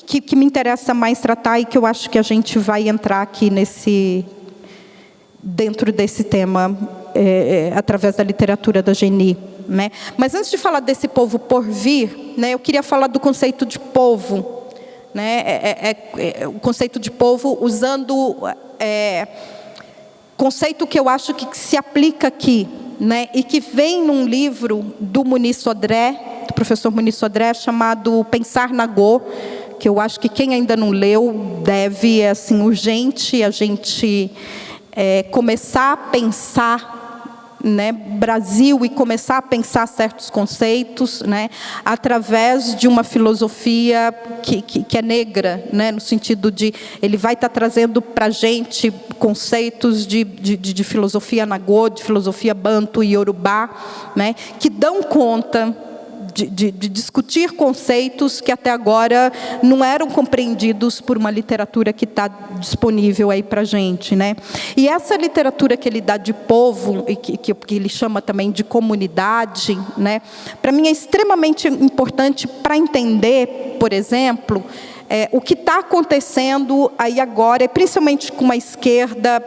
que me interessa mais tratar e que eu acho que a gente vai entrar aqui dentro desse tema, através da literatura da Geni, né? Mas antes de falar desse povo por vir, né, eu queria falar do conceito de povo, né? O conceito de povo usando conceito que eu acho que se aplica aqui, né? E que vem num livro do Muniz Sodré, do professor Muniz Sodré, chamado Pensar na Go, que eu acho que quem ainda não leu deve, assim, urgente a gente começar a pensar, né, Brasil, e começar a pensar certos conceitos, né, através de uma filosofia que é negra, né, no sentido de ele vai estar trazendo para a gente conceitos de filosofia nagô, de filosofia banto e iorubá, né, que dão conta de discutir conceitos que até agora não eram compreendidos por uma literatura que está disponível aí para a gente, né? E essa literatura que ele dá de povo, e que ele chama também de comunidade, né? Para mim é extremamente importante para entender, por exemplo, o que está acontecendo aí agora, principalmente com a esquerda.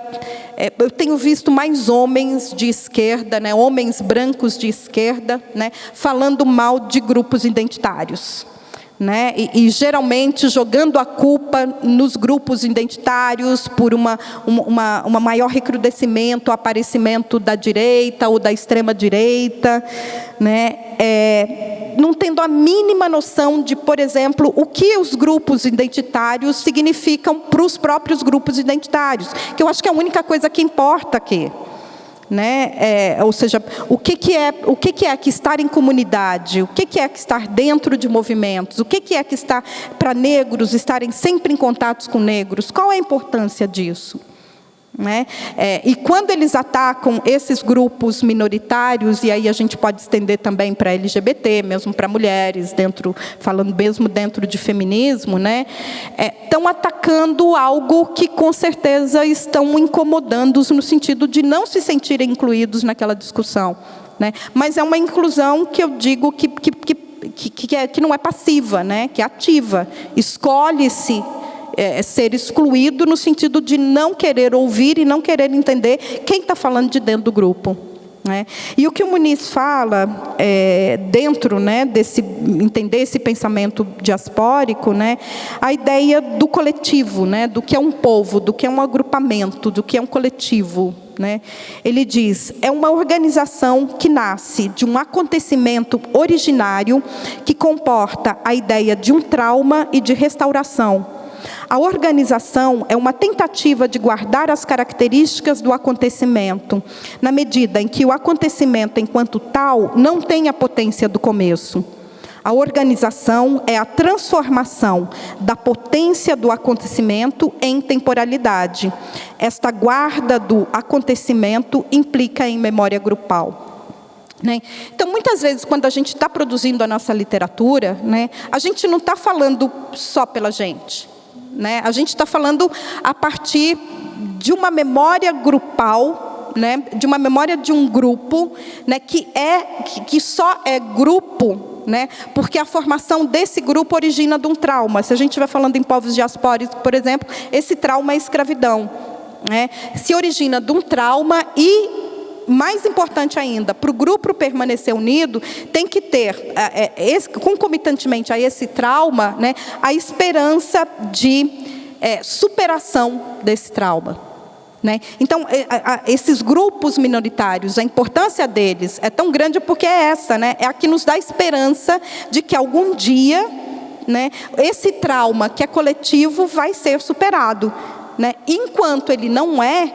Eu tenho visto mais homens de esquerda, né, homens brancos de esquerda, né, falando mal de grupos identitários, né, e geralmente jogando a culpa nos grupos identitários por uma maior recrudescimento, aparecimento da direita ou da extrema direita, né, não tendo a mínima noção de, por exemplo, o que os grupos identitários significam para os próprios grupos identitários, que eu acho que é a única coisa que importa aqui, né? Ou seja, o que é que estar em comunidade, o que é que estar dentro de movimentos, o que é que estar para negros estarem sempre em contatos com negros, qual é a importância disso? Né? E quando eles atacam esses grupos minoritários, e aí a gente pode estender também para LGBT, mesmo para mulheres, falando mesmo dentro de feminismo, né? Estão atacando algo que com certeza estão incomodando-os no sentido de não se sentirem incluídos naquela discussão, né? Mas é uma inclusão que eu digo que não é passiva, né? Que é ativa. Escolhe-se ser excluído no sentido de não querer ouvir e não querer entender quem está falando de dentro do grupo, né? E o que o Muniz fala, dentro, né, desse, entender esse pensamento diaspórico, né, a ideia do coletivo, né, do que é um povo, do que é um agrupamento, do que é um coletivo, né? Ele diz, é uma organização que nasce de um acontecimento originário que comporta a ideia de um trauma e de restauração. A organização é uma tentativa de guardar as características do acontecimento, na medida em que o acontecimento, enquanto tal, não tem a potência do começo. A organização é a transformação da potência do acontecimento em temporalidade. Esta guarda do acontecimento implica em memória grupal. Né? Então, muitas vezes, quando a gente está produzindo a nossa literatura, né, a gente não está falando só pela gente. Né? A gente está falando a partir de uma memória grupal, né? De uma memória de um grupo, né? que só é grupo, né? Porque a formação desse grupo origina de um trauma. Se a gente estiver falando em povos diaspóricos, por exemplo, esse trauma é a escravidão. Né? Se origina de um trauma e, mais importante ainda, para o grupo permanecer unido, tem que ter, concomitantemente a esse trauma, né, a esperança de superação desse trauma. Né? Então, esses grupos minoritários, a importância deles é tão grande porque né, é a que nos dá esperança de que algum dia, né, esse trauma que é coletivo vai ser superado. Né? Enquanto ele não é,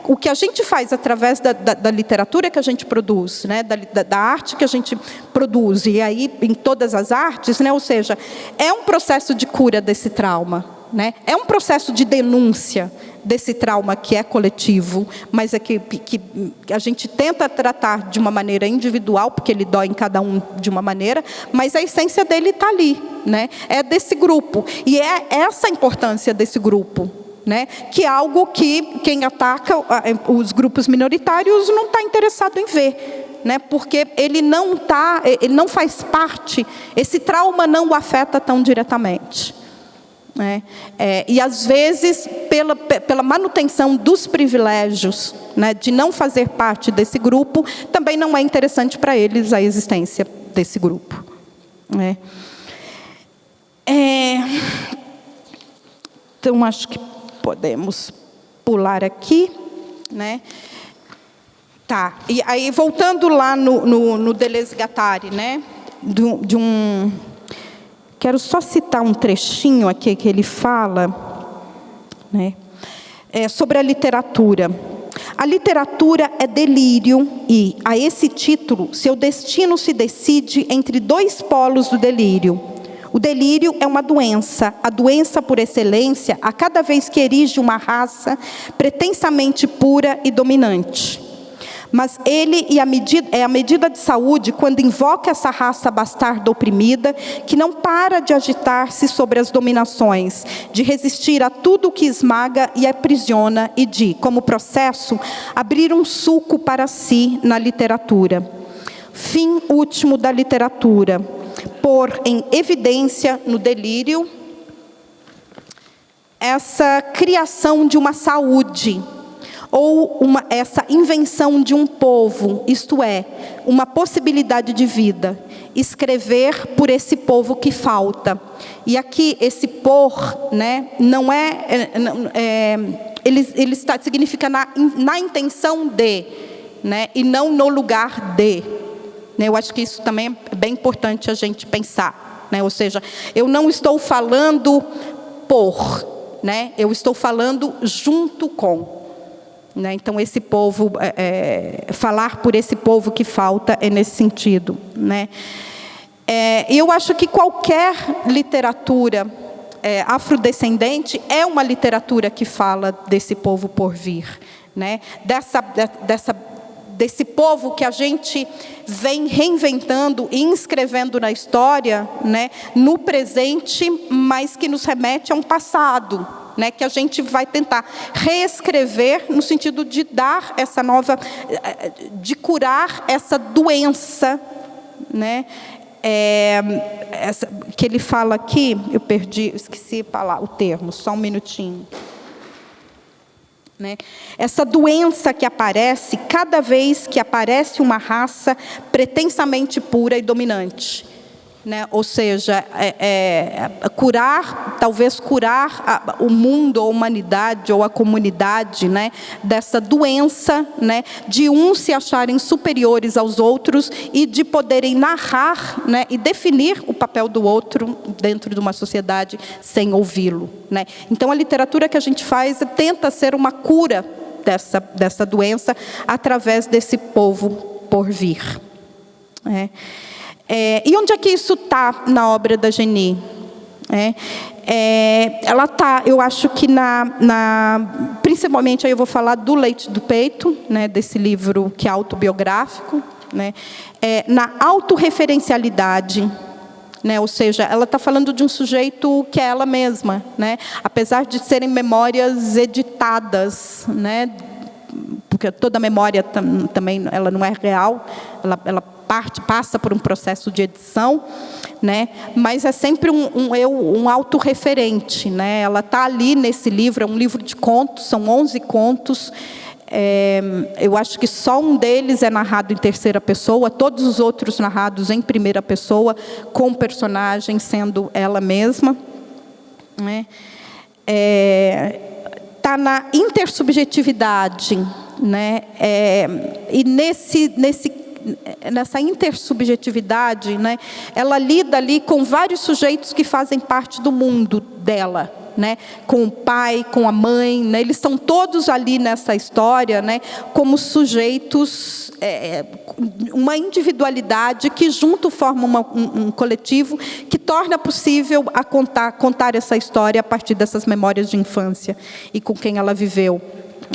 o que a gente faz através da literatura que a gente produz, né, da arte que a gente produz, e aí em todas as artes, né, ou seja, é um processo de cura desse trauma. Né? É um processo de denúncia desse trauma que é coletivo, mas que a gente tenta tratar de uma maneira individual, porque ele dói em cada um de uma maneira, mas a essência dele está ali, né? É desse grupo, e é essa a importância desse grupo, né? Que é algo que quem ataca os grupos minoritários não está interessado em ver, né? Porque ele não faz parte, esse trauma não o afeta tão diretamente. Né? E às vezes pela manutenção dos privilégios, né, de não fazer parte desse grupo, também não é interessante para eles a existência desse grupo. Né? Então acho que podemos pular aqui, né? Tá. E aí voltando lá no Deleuze Guattari, né? Quero só citar um trechinho aqui que ele fala, né, sobre a literatura. A literatura é delírio e, a esse título, seu destino se decide entre dois polos do delírio. O delírio é uma doença, a doença por excelência, a cada vez que erige uma raça pretensamente pura e dominante. Mas ele é a medida de saúde quando invoca essa raça bastarda oprimida, que não para de agitar-se sobre as dominações, de resistir a tudo o que esmaga e aprisiona e de, como processo, abrir um sulco para si na literatura. Fim último da literatura, pôr em evidência no delírio essa criação de uma saúde, ou essa invenção de um povo, isto é, uma possibilidade de vida, escrever por esse povo que falta. E aqui esse por, né, não ele significa na intenção de, né, e não no lugar de. Eu acho que isso também é bem importante a gente pensar, né? Ou seja, eu não estou falando por, né, eu estou falando junto com. Né? Então, esse povo, falar por esse povo que falta é nesse sentido. Né? Eu acho que qualquer literatura afrodescendente é uma literatura que fala desse povo por vir. Né? Desse povo que a gente vem reinventando e inscrevendo na história, né? No presente, mas que nos remete a um passado. Né, que a gente vai tentar reescrever no sentido de dar essa nova, de curar essa doença, né, que ele fala aqui, esqueci o termo, só um minutinho. né? Essa doença que aparece cada vez que aparece uma raça pretensamente pura e dominante, né? Ou seja, talvez curar o mundo, a humanidade ou a comunidade, né, dessa doença, né, de uns se acharem superiores aos outros e de poderem narrar, né, e definir o papel do outro dentro de uma sociedade sem ouvi-lo, né? Então a literatura que a gente faz tenta ser uma cura dessa doença através desse povo por vir, né? E onde é que isso está na obra da Geni? Ela está, eu acho que principalmente aí eu vou falar do Leite do Peito, né, desse livro que é autobiográfico, né, na autorreferencialidade, né, ou seja, ela está falando de um sujeito que é ela mesma, né, apesar de serem memórias editadas, né, porque toda memória também ela não é real, ela passa por um processo de edição, né? Mas é sempre um autorreferente, né? Ela está ali nesse livro, é um livro de contos, são 11 contos. Eu acho que só um deles é narrado em terceira pessoa, todos os outros narrados em primeira pessoa, com o personagem sendo ela mesma, né? Está na intersubjetividade, né? E nessa intersubjetividade, né, ela lida ali com vários sujeitos que fazem parte do mundo dela, né, com o pai, com a mãe, né, eles estão todos ali nessa história, né, como sujeitos, uma individualidade que junto forma um coletivo que torna possível contar essa história a partir dessas memórias de infância e com quem ela viveu,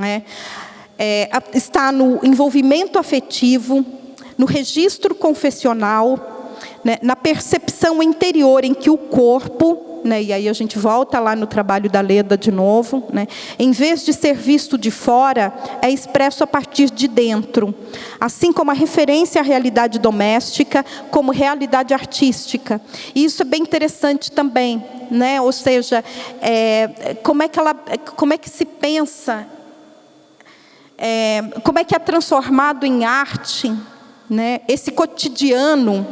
né. Está no envolvimento afetivo, no registro confessional, né, na percepção interior em que o corpo, né, e aí a gente volta lá no trabalho da Leda de novo, né, em vez de ser visto de fora, é expresso a partir de dentro, assim como a referência à realidade doméstica como realidade artística. E isso é bem interessante também, né, ou seja, como é que se pensa, como é que é transformado em arte, né, esse cotidiano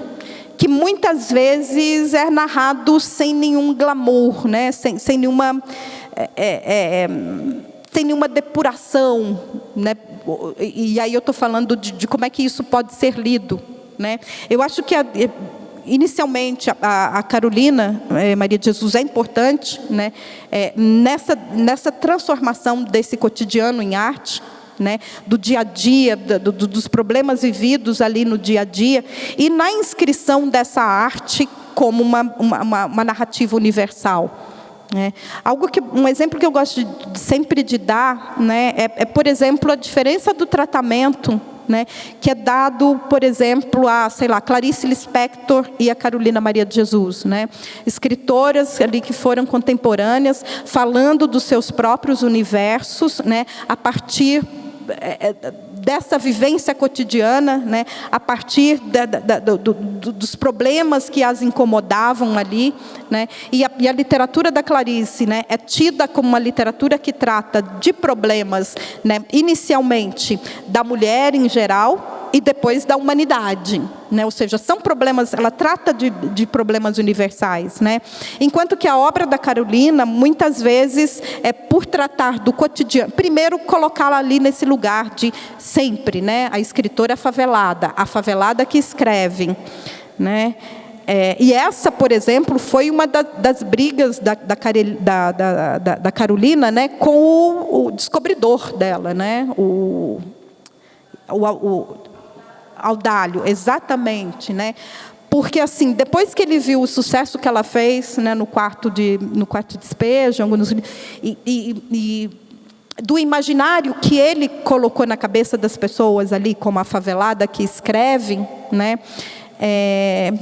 que muitas vezes é narrado sem nenhum glamour, né, sem nenhuma depuração, né, e aí eu estou falando de como é que isso pode ser lido, né. Eu acho que inicialmente a Carolina Maria de Jesus é importante, né, nessa transformação desse cotidiano em arte, né, do dia a dia, dos problemas vividos ali no dia a dia, e na inscrição dessa arte como uma narrativa universal, né. Um exemplo que eu gosto sempre de dar, né, por exemplo, a diferença do tratamento, né, que é dado, por exemplo, a, sei lá, Clarice Lispector e a Carolina Maria de Jesus, né, escritoras ali que foram contemporâneas, falando dos seus próprios universos, né, a partir dessa vivência cotidiana, né, a partir dos problemas que as incomodavam ali, né, e a literatura da Clarice, né, é tida como uma literatura que trata de problemas, né, inicialmente da mulher em geral e depois da humanidade, né, ou seja, são problemas, ela trata de problemas universais, né, enquanto que a obra da Carolina muitas vezes por tratar do cotidiano, primeiro colocá-la ali nesse lugar de sempre, né, a escritora a favelada que escreve, né. E essa, por exemplo, foi uma das brigas da Carolina, né, com o descobridor dela, né, o Audálio, exatamente, né? Porque assim, depois que ele viu o sucesso que ela fez, né, no quarto de despejo, e do imaginário que ele colocou na cabeça das pessoas ali, como a favelada que escreve, né?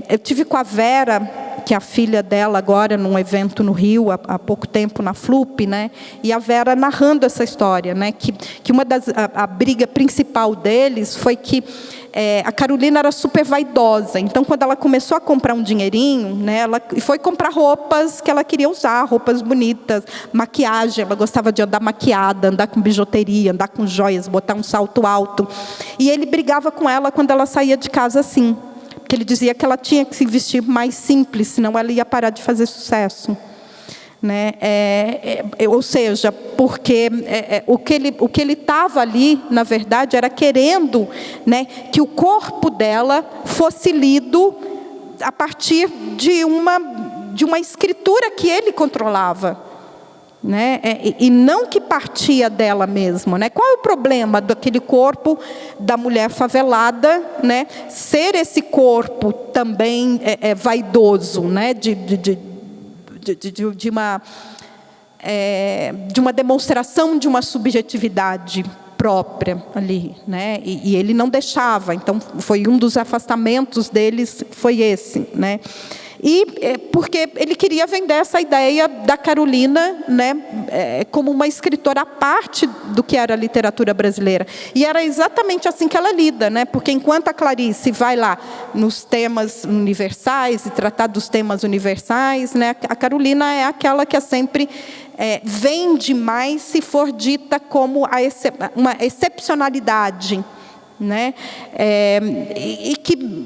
Eu tive com a Vera, que é a filha dela agora, num evento no Rio, há pouco tempo, na FLUP, né? E a Vera narrando essa história, né? Que a briga principal deles foi que a Carolina era super vaidosa. Então, quando ela começou a comprar um dinheirinho, né, ela foi comprar roupas que ela queria usar, roupas bonitas, maquiagem. Ela gostava de andar maquiada, andar com bijuteria, andar com joias, botar um salto alto. E ele brigava com ela quando ela saía de casa assim. Porque ele dizia que ela tinha que se vestir mais simples, senão ela ia parar de fazer sucesso. Né? Ou seja, porque o que ele estava ali, na verdade, era querendo, né, que o corpo dela fosse lido a partir de uma escritura que ele controlava, né? E não que partia dela mesma, né? Qual é o problema daquele corpo da mulher favelada, né, ser esse corpo também vaidoso, né, de uma demonstração de uma subjetividade própria ali, né? E ele não deixava. Então, foi um dos afastamentos deles, foi esse, né? E porque ele queria vender essa ideia da Carolina, né, como uma escritora à parte do que era a literatura brasileira. E era exatamente assim que ela lida, né? Porque enquanto a Clarice vai lá nos temas universais e tratar dos temas universais, né, a Carolina é aquela que sempre vende mais se for dita como uma excepcionalidade. Né?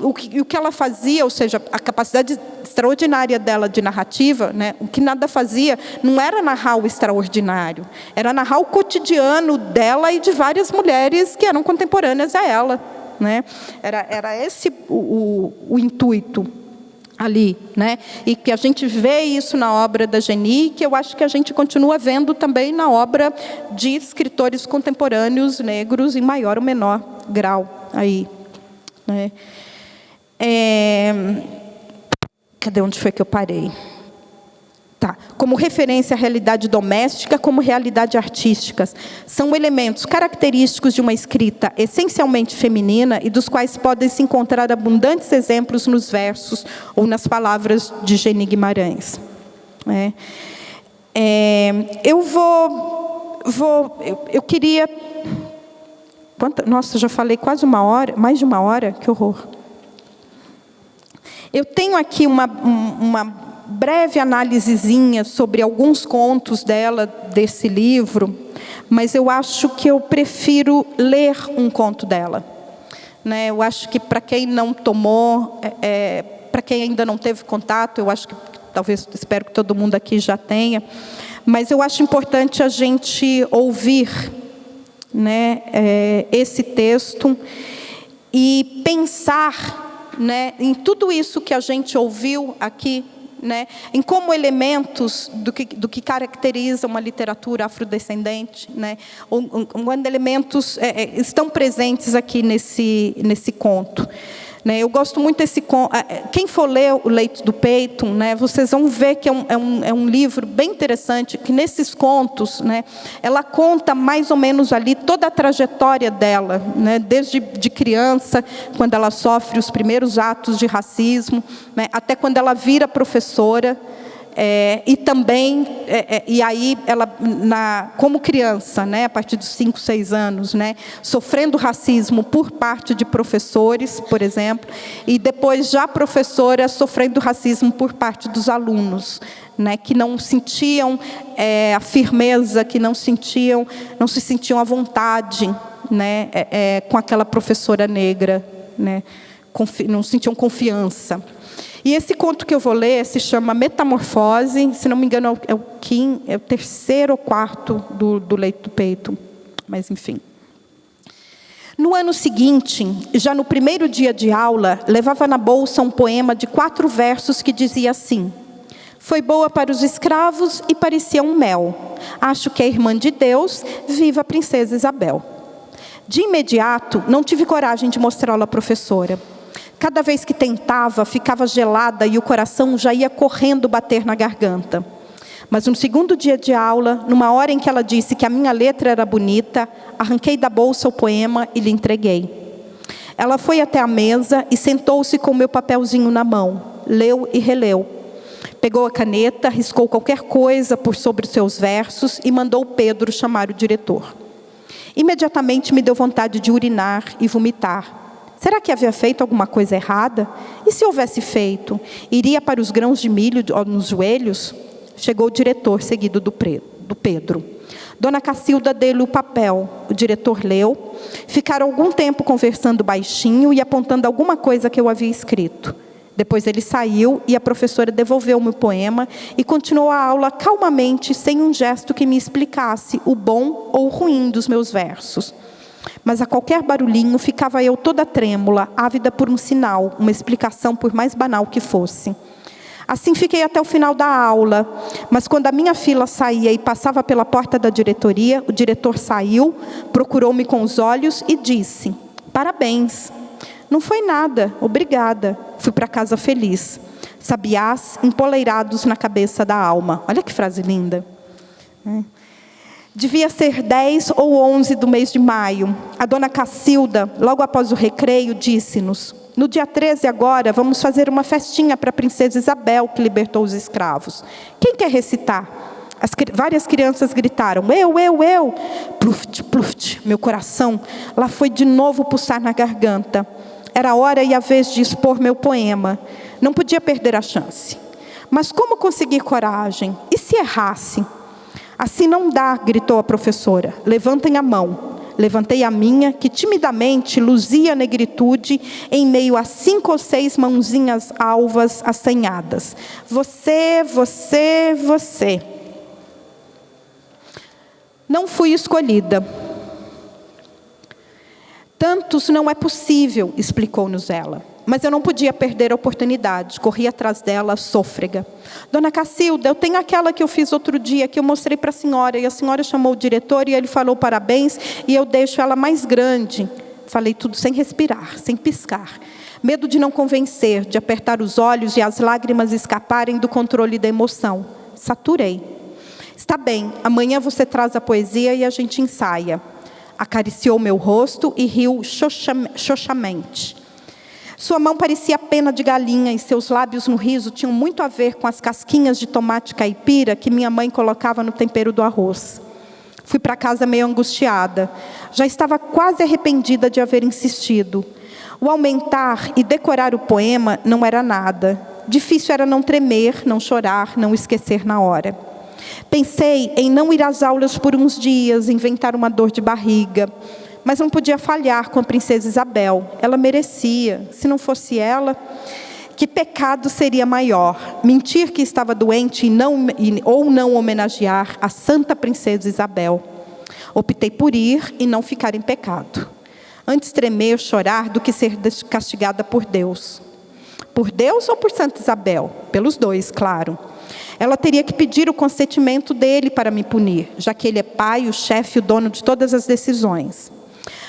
O que ela fazia, ou seja, a capacidade extraordinária dela de narrativa, né? O que nada fazia não era narrar o extraordinário, era narrar o cotidiano dela e de várias mulheres que eram contemporâneas a ela, né? Era esse o intuito ali, né? E que a gente vê isso na obra da Geni, que eu acho que a gente continua vendo também na obra de escritores contemporâneos negros, em maior ou menor grau aí, né? Cadê onde foi que eu parei? Tá. Como referência à realidade doméstica, como realidade artística, são elementos característicos de uma escrita essencialmente feminina e dos quais podem se encontrar abundantes exemplos nos versos ou nas palavras de Geni Guimarães. Eu queria... Nossa, já falei quase uma hora, mais de uma hora, que horror. Eu tenho aqui uma breve análisezinha sobre alguns contos dela, desse livro, mas eu acho que eu prefiro ler um conto dela, né? Eu acho que para quem não tomou, para quem ainda não teve contato, eu acho que talvez, espero que todo mundo aqui já tenha, mas eu acho importante a gente ouvir, né, esse texto e pensar, né, em tudo isso que a gente ouviu aqui, né, em como elementos do que caracteriza uma literatura afrodescendente, né, quando elementos estão presentes aqui nesse conto. Né, eu gosto muito desse conto. Quem for ler O Leito do Peito, né, vocês vão ver que é um livro bem interessante, que nesses contos, né, ela conta mais ou menos ali toda a trajetória dela, né, desde de criança, quando ela sofre os primeiros atos de racismo, né, até quando ela vira professora. E também, e aí ela, como criança, né, a partir dos 5, 6 anos, né, sofrendo racismo por parte de professores, por exemplo, e depois já professora sofrendo racismo por parte dos alunos, né, que não sentiam a firmeza, que não se sentiam à vontade, né, com aquela professora negra, né, não sentiam confiança. E esse conto que eu vou ler se chama Metamorfose, se não me engano é o terceiro ou quarto do Leito do Peito, mas enfim. No ano seguinte, já no primeiro dia de aula, levava na bolsa um poema de 4 versos que dizia assim: foi boa para os escravos e parecia um mel. Acho que é irmã de Deus, viva a princesa Isabel. De imediato, não tive coragem de mostrá-lo à professora. Cada vez que tentava, ficava gelada e o coração já ia correndo bater na garganta. Mas no segundo dia de aula, numa hora em que ela disse que a minha letra era bonita, arranquei da bolsa o poema e lhe entreguei. Ela foi até a mesa e sentou-se com o meu papelzinho na mão. Leu e releu. Pegou a caneta, riscou qualquer coisa por sobre os seus versos e mandou Pedro chamar o diretor. Imediatamente me deu vontade de urinar e vomitar. Será que havia feito alguma coisa errada? E se houvesse feito, iria para os grãos de milho nos joelhos? Chegou o diretor, seguido do Pedro. Dona Cacilda deu-lhe o papel. O diretor leu. Ficaram algum tempo conversando baixinho e apontando alguma coisa que eu havia escrito. Depois ele saiu e a professora devolveu-me o poema e continuou a aula calmamente, sem um gesto que me explicasse o bom ou o ruim dos meus versos. Mas a qualquer barulhinho ficava eu toda trêmula, ávida por um sinal, uma explicação por mais banal que fosse. Assim fiquei até o final da aula, mas quando a minha fila saía e passava pela porta da diretoria, o diretor saiu, procurou-me com os olhos e disse: parabéns. Não foi nada, obrigada. Fui para casa feliz. Sabiás empoleirados na cabeça da alma. Olha que frase linda. Devia ser 10 ou 11 do mês de maio. A dona Cacilda, logo após o recreio, disse-nos: no dia 13 agora, vamos fazer uma festinha para a princesa Isabel, que libertou os escravos. Quem quer recitar? Várias crianças gritaram: eu. Pluft, pluft, meu coração lá foi de novo pulsar na garganta. Era a hora e a vez de expor meu poema. Não podia perder a chance. Mas como conseguir coragem? E se errasse? Assim não dá, gritou a professora. Levantem a mão. Levantei a minha, que timidamente luzia a negritude em meio a 5 ou 6 mãozinhas alvas assanhadas. Você. Não fui escolhida. Tantos não é possível, explicou-nos ela. Mas eu não podia perder a oportunidade. Corri atrás dela, sôfrega. Dona Cacilda, eu tenho aquela que eu fiz outro dia, que eu mostrei para a senhora. E a senhora chamou o diretor e ele falou parabéns. E eu deixo ela mais grande. Falei tudo sem respirar, sem piscar. Medo de não convencer, de apertar os olhos e as lágrimas escaparem do controle da emoção. Saturei. Está bem, amanhã você traz a poesia e a gente ensaia. Acariciou meu rosto e riu xoxamente. Sua mão parecia pena de galinha e seus lábios no riso tinham muito a ver com as casquinhas de tomate caipira que minha mãe colocava no tempero do arroz. Fui para casa meio angustiada. Já estava quase arrependida de haver insistido. O aumentar e decorar o poema não era nada. Difícil era não tremer, não chorar, não esquecer na hora. Pensei em não ir às aulas por uns dias, inventar uma dor de barriga. Mas não podia falhar com a princesa Isabel. Ela merecia. Se não fosse ela, que pecado seria maior? Mentir que estava doente ou não homenagear a santa princesa Isabel. Optei por ir e não ficar em pecado. Antes tremer, chorar, do que ser castigada por Deus. Por Deus ou por Santa Isabel? Pelos dois, claro. Ela teria que pedir o consentimento dele para me punir, já que ele é pai, o chefe, o dono de todas as decisões.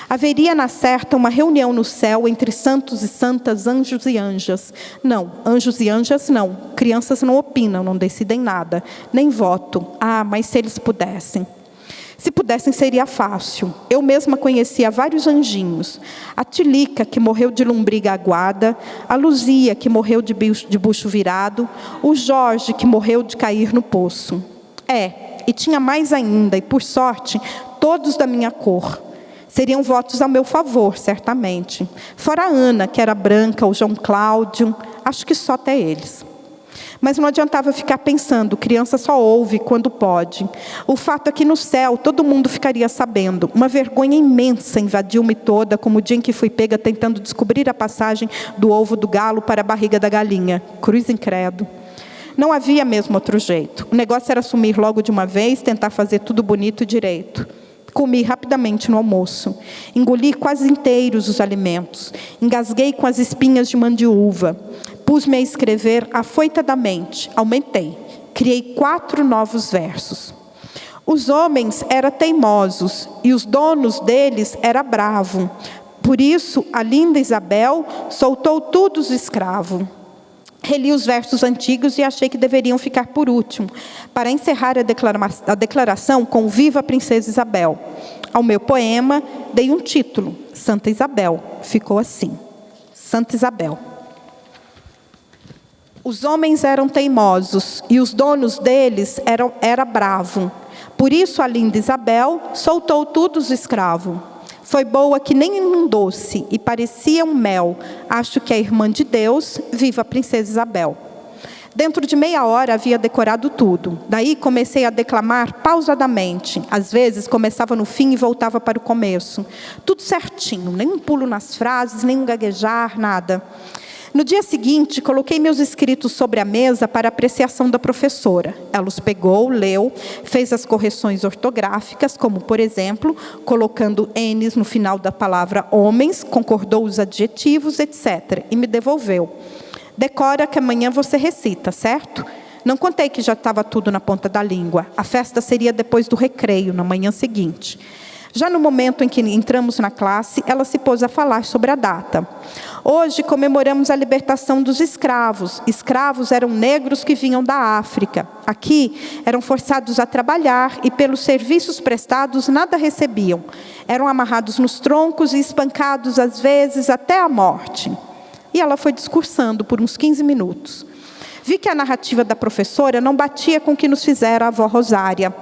Haveria na certa uma reunião no céu entre santos e santas, anjos e anjas. Não, anjos e anjas não. Crianças não opinam, não decidem nada. Nem voto. Ah, mas se eles pudessem. Se pudessem, seria fácil. Eu mesma conhecia vários anjinhos. A Tilica, que morreu de lombriga aguada. A Luzia, que morreu de bucho virado. O Jorge, que morreu de cair no poço. E tinha mais ainda, e por sorte, todos da minha cor. Seriam votos a meu favor, certamente. Fora a Ana, que era branca, o João Cláudio. Acho que só até eles. Mas não adiantava ficar pensando, criança só ouve quando pode. O fato é que no céu todo mundo ficaria sabendo. Uma vergonha imensa invadiu-me toda, como o dia em que fui pega tentando descobrir a passagem do ovo do galo para a barriga da galinha. Cruz incrédulo. Não havia mesmo outro jeito. O negócio era sumir logo de uma vez, tentar fazer tudo bonito e direito. Comi rapidamente no almoço. Engoli quase inteiros os alimentos. Engasguei com as espinhas de mandiúva. Pus-me a escrever afoitadamente. Aumentei. Criei 4 novos versos. Os homens eram teimosos e os donos deles eram bravos. Por isso, a linda Isabel soltou todos os escravos. Reli os versos antigos e achei que deveriam ficar por último, para encerrar a declaração com Viva a Princesa Isabel. Ao meu poema, dei um título, Santa Isabel. Ficou assim, Santa Isabel. Os homens eram teimosos e os donos deles eram bravos. Por isso a linda Isabel soltou todos os escravos. Foi boa que nem um doce e parecia um mel. Acho que é irmã de Deus, viva a princesa Isabel. Dentro de meia hora havia decorado tudo. Daí comecei a declamar pausadamente. Às vezes começava no fim e voltava para o começo. Tudo certinho, nenhum pulo nas frases, nenhum gaguejar, nada. No dia seguinte, coloquei meus escritos sobre a mesa para apreciação da professora. Ela os pegou, leu, fez as correções ortográficas, como, por exemplo, colocando N's no final da palavra homens, concordou os adjetivos, etc. E me devolveu. Decora que amanhã você recita, certo? Não contei que já estava tudo na ponta da língua. A festa seria depois do recreio, na manhã seguinte. Já no momento em que entramos na classe, ela se pôs a falar sobre a data. Hoje comemoramos a libertação dos escravos. Escravos eram negros que vinham da África. Aqui eram forçados a trabalhar e pelos serviços prestados nada recebiam. Eram amarrados nos troncos e espancados às vezes até a morte. E ela foi discursando por uns 15 minutos. Vi que a narrativa da professora não batia com o que nos fizera a avó Rosária.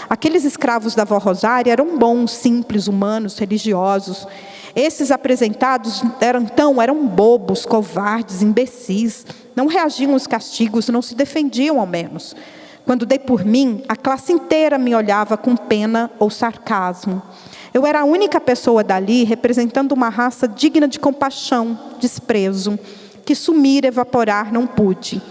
Aqueles escravos da avó Rosária eram bons, simples, humanos, religiosos. Esses apresentados eram bobos, covardes, imbecis. Não reagiam aos castigos, não se defendiam ao menos. Quando dei por mim, a classe inteira me olhava com pena ou sarcasmo. Eu era a única pessoa dali representando uma raça digna de compaixão, desprezo, que sumir, evaporar não pude.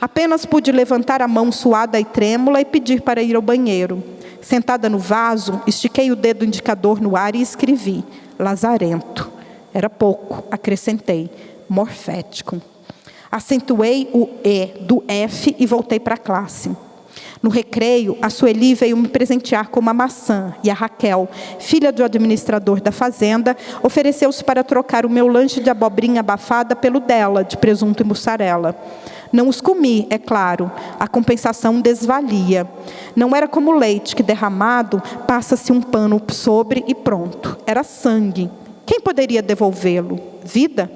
Apenas pude levantar a mão suada e trêmula e pedir para ir ao banheiro. Sentada no vaso, estiquei o dedo indicador no ar e escrevi: lazarento. Era pouco, acrescentei: morfético. Acentuei o E do F e voltei para a classe. No recreio, a Sueli veio me presentear com uma maçã e a Raquel, filha do administrador da fazenda, ofereceu-se para trocar o meu lanche de abobrinha abafada pelo dela, de presunto e mussarela. Não os comi, é claro, a compensação desvalia. Não era como leite que, derramado, passa-se um pano sobre e pronto. Era sangue. Quem poderia devolvê-lo? Vida?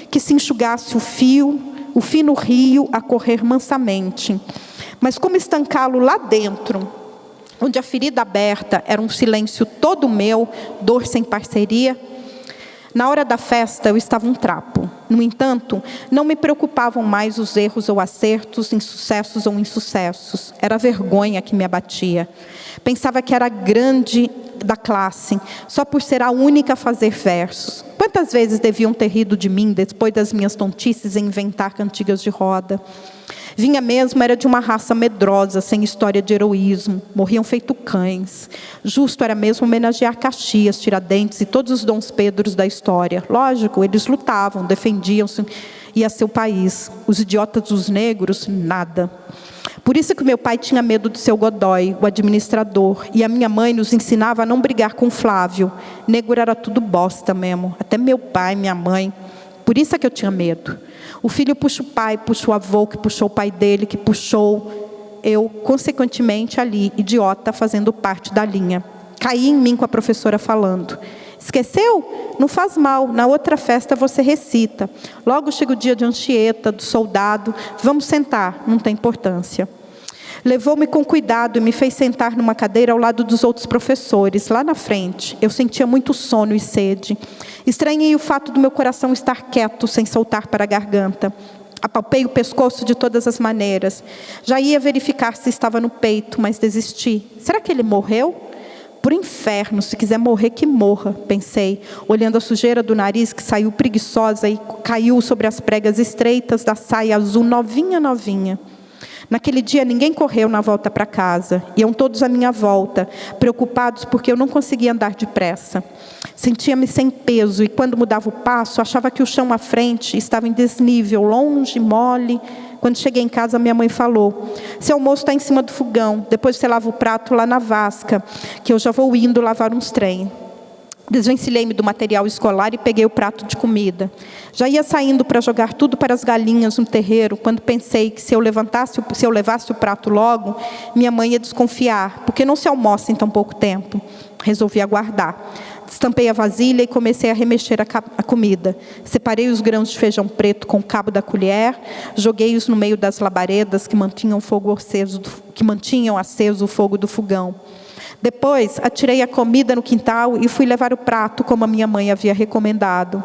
Que se enxugasse o fino rio a correr mansamente. Mas como estancá-lo lá dentro, onde a ferida aberta era um silêncio todo meu, dor sem parceria? Na hora da festa, eu estava um trapo. No entanto, não me preocupavam mais os erros ou acertos, insucessos ou insucessos. Era a vergonha que me abatia. Pensava que era grande da classe, só por ser a única a fazer versos. Quantas vezes deviam ter rido de mim, depois das minhas tontices em inventar cantigas de roda? Vinha mesmo, era de uma raça medrosa, sem história de heroísmo. Morriam feito cães. Justo era mesmo homenagear Caxias, Tiradentes e todos os Dons Pedros da história. Lógico, eles lutavam, defendiam-se e a seu país. Os idiotas dos negros, nada. Por isso que meu pai tinha medo do seu Godoy, o administrador, e a minha mãe nos ensinava a não brigar com Flávio. Negro era tudo bosta mesmo, até meu pai, minha mãe. Por isso é que eu tinha medo. O filho puxa o pai, puxa o avô, que puxou o pai dele, que puxou eu, consequentemente ali, idiota, fazendo parte da linha. Caí em mim com a professora falando: esqueceu? Não faz mal, na outra festa você recita. Logo chega o dia de Anchieta, do soldado, vamos sentar, não tem importância. Levou-me com cuidado e me fez sentar numa cadeira ao lado dos outros professores, lá na frente. Eu sentia muito sono e sede. Estranhei o fato do meu coração estar quieto, sem soltar para a garganta. Apalpei o pescoço de todas as maneiras. Já ia verificar se estava no peito, mas desisti. Será que ele morreu? Por inferno, se quiser morrer, que morra, pensei, olhando a sujeira do nariz que saiu preguiçosa e caiu sobre as pregas estreitas da saia azul novinha. Naquele dia, ninguém correu na volta para casa. Iam todos à minha volta, preocupados porque eu não conseguia andar depressa. Sentia-me sem peso e, quando mudava o passo, achava que o chão à frente estava em desnível, longe, mole. Quando cheguei em casa, minha mãe falou: seu almoço está em cima do fogão, depois você lava o prato lá na vasca, que eu já vou indo lavar uns trem. Desvencilhei-me do material escolar e peguei o prato de comida. Já ia saindo para jogar tudo para as galinhas no terreiro, quando pensei que se eu levasse o prato logo, minha mãe ia desconfiar, porque não se almoça em tão pouco tempo. Resolvi aguardar. Destampei a vasilha e comecei a remexer a comida. Separei os grãos de feijão preto com o cabo da colher, joguei-os no meio das labaredas que mantinham aceso o fogo do fogão. Depois, atirei a comida no quintal e fui levar o prato, como a minha mãe havia recomendado.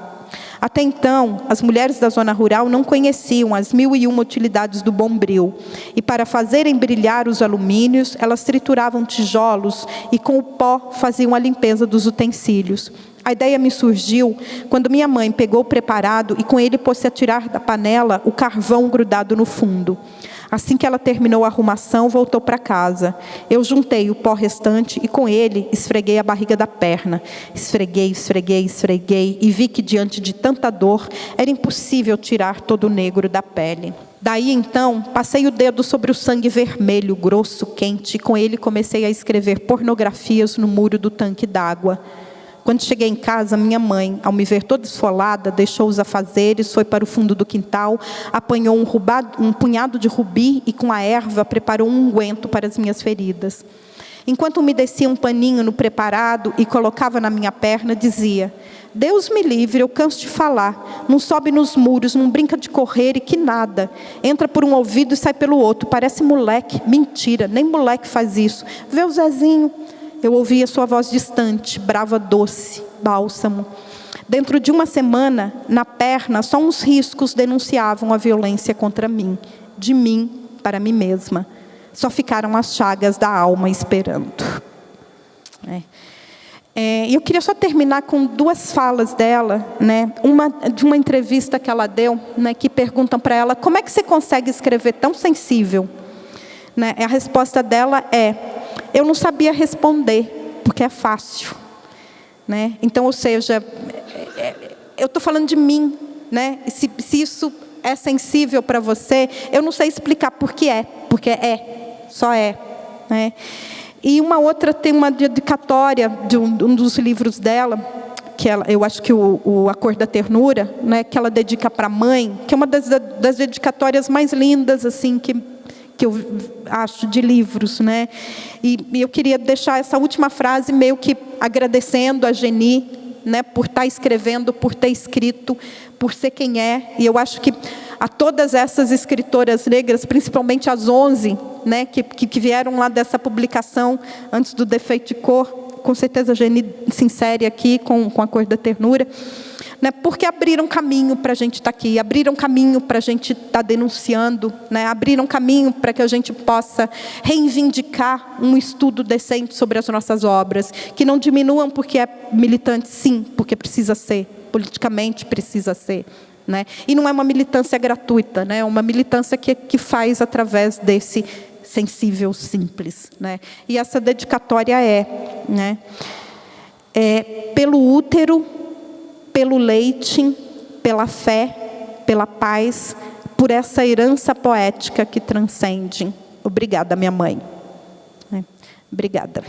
Até então, as mulheres da zona rural não conheciam as 1001 utilidades do bombril. E para fazerem brilhar os alumínios, elas trituravam tijolos e com o pó faziam a limpeza dos utensílios. A ideia me surgiu quando minha mãe pegou o preparado e com ele pôs-se a tirar da panela o carvão grudado no fundo. Assim que ela terminou a arrumação, voltou para casa. Eu juntei o pó restante e com ele esfreguei a barriga da perna. Esfreguei e vi que diante de tanta dor era impossível tirar todo o negro da pele. Daí então, passei o dedo sobre o sangue vermelho, grosso, quente, e com ele comecei a escrever pornografias no muro do tanque d'água. Quando cheguei em casa, minha mãe, ao me ver toda esfolada, deixou os afazeres, foi para o fundo do quintal, apanhou um punhado de rubi e com a erva preparou um unguento para as minhas feridas. Enquanto umedecia um paninho no preparado e colocava na minha perna, dizia: Deus me livre, eu canso de falar. Não sobe nos muros, não brinca de correr e que nada. Entra por um ouvido e sai pelo outro, parece moleque. Mentira, nem moleque faz isso. Vê o Zezinho. Eu ouvia sua voz distante, brava, doce, bálsamo. Dentro de uma semana, na perna, só uns riscos denunciavam a violência contra mim. De mim para mim mesma. Só ficaram as chagas da alma esperando. Eu queria só terminar com duas falas dela, né? Uma de uma entrevista que ela deu, né, que perguntam para ela: como é que você consegue escrever tão sensível? Né? A resposta dela é: eu não sabia responder, porque é fácil. Né? Então, ou seja, eu estou falando de mim. Né? Se isso é sensível para você, eu não sei explicar porque só é. Né? E uma outra tem uma dedicatória de um dos livros dela, que eu acho que A Cor da Ternura, né, que ela dedica para a mãe, que é uma das dedicatórias mais lindas assim, que eu acho de livros. Né? E eu queria deixar essa última frase meio que agradecendo a Geni, né, por estar escrevendo, por ter escrito, por ser quem é. E eu acho que a todas essas escritoras negras, principalmente as 11, né, que vieram lá dessa publicação antes do Defeito de Cor, com certeza a Geni se insere aqui com A Cor da Ternura, né, porque abriram caminho para a gente estar aqui, abriram caminho para a gente estar denunciando, né, abriram caminho para que a gente possa reivindicar um estudo decente sobre as nossas obras, que não diminuam porque é militante, sim, porque precisa ser, politicamente precisa ser. Né? E não é uma militância gratuita, né? É uma militância que faz através desse sensível simples. Né? E essa dedicatória né, pelo útero, pelo leite, pela fé, pela paz, por essa herança poética que transcende. Obrigada, minha mãe. Obrigada.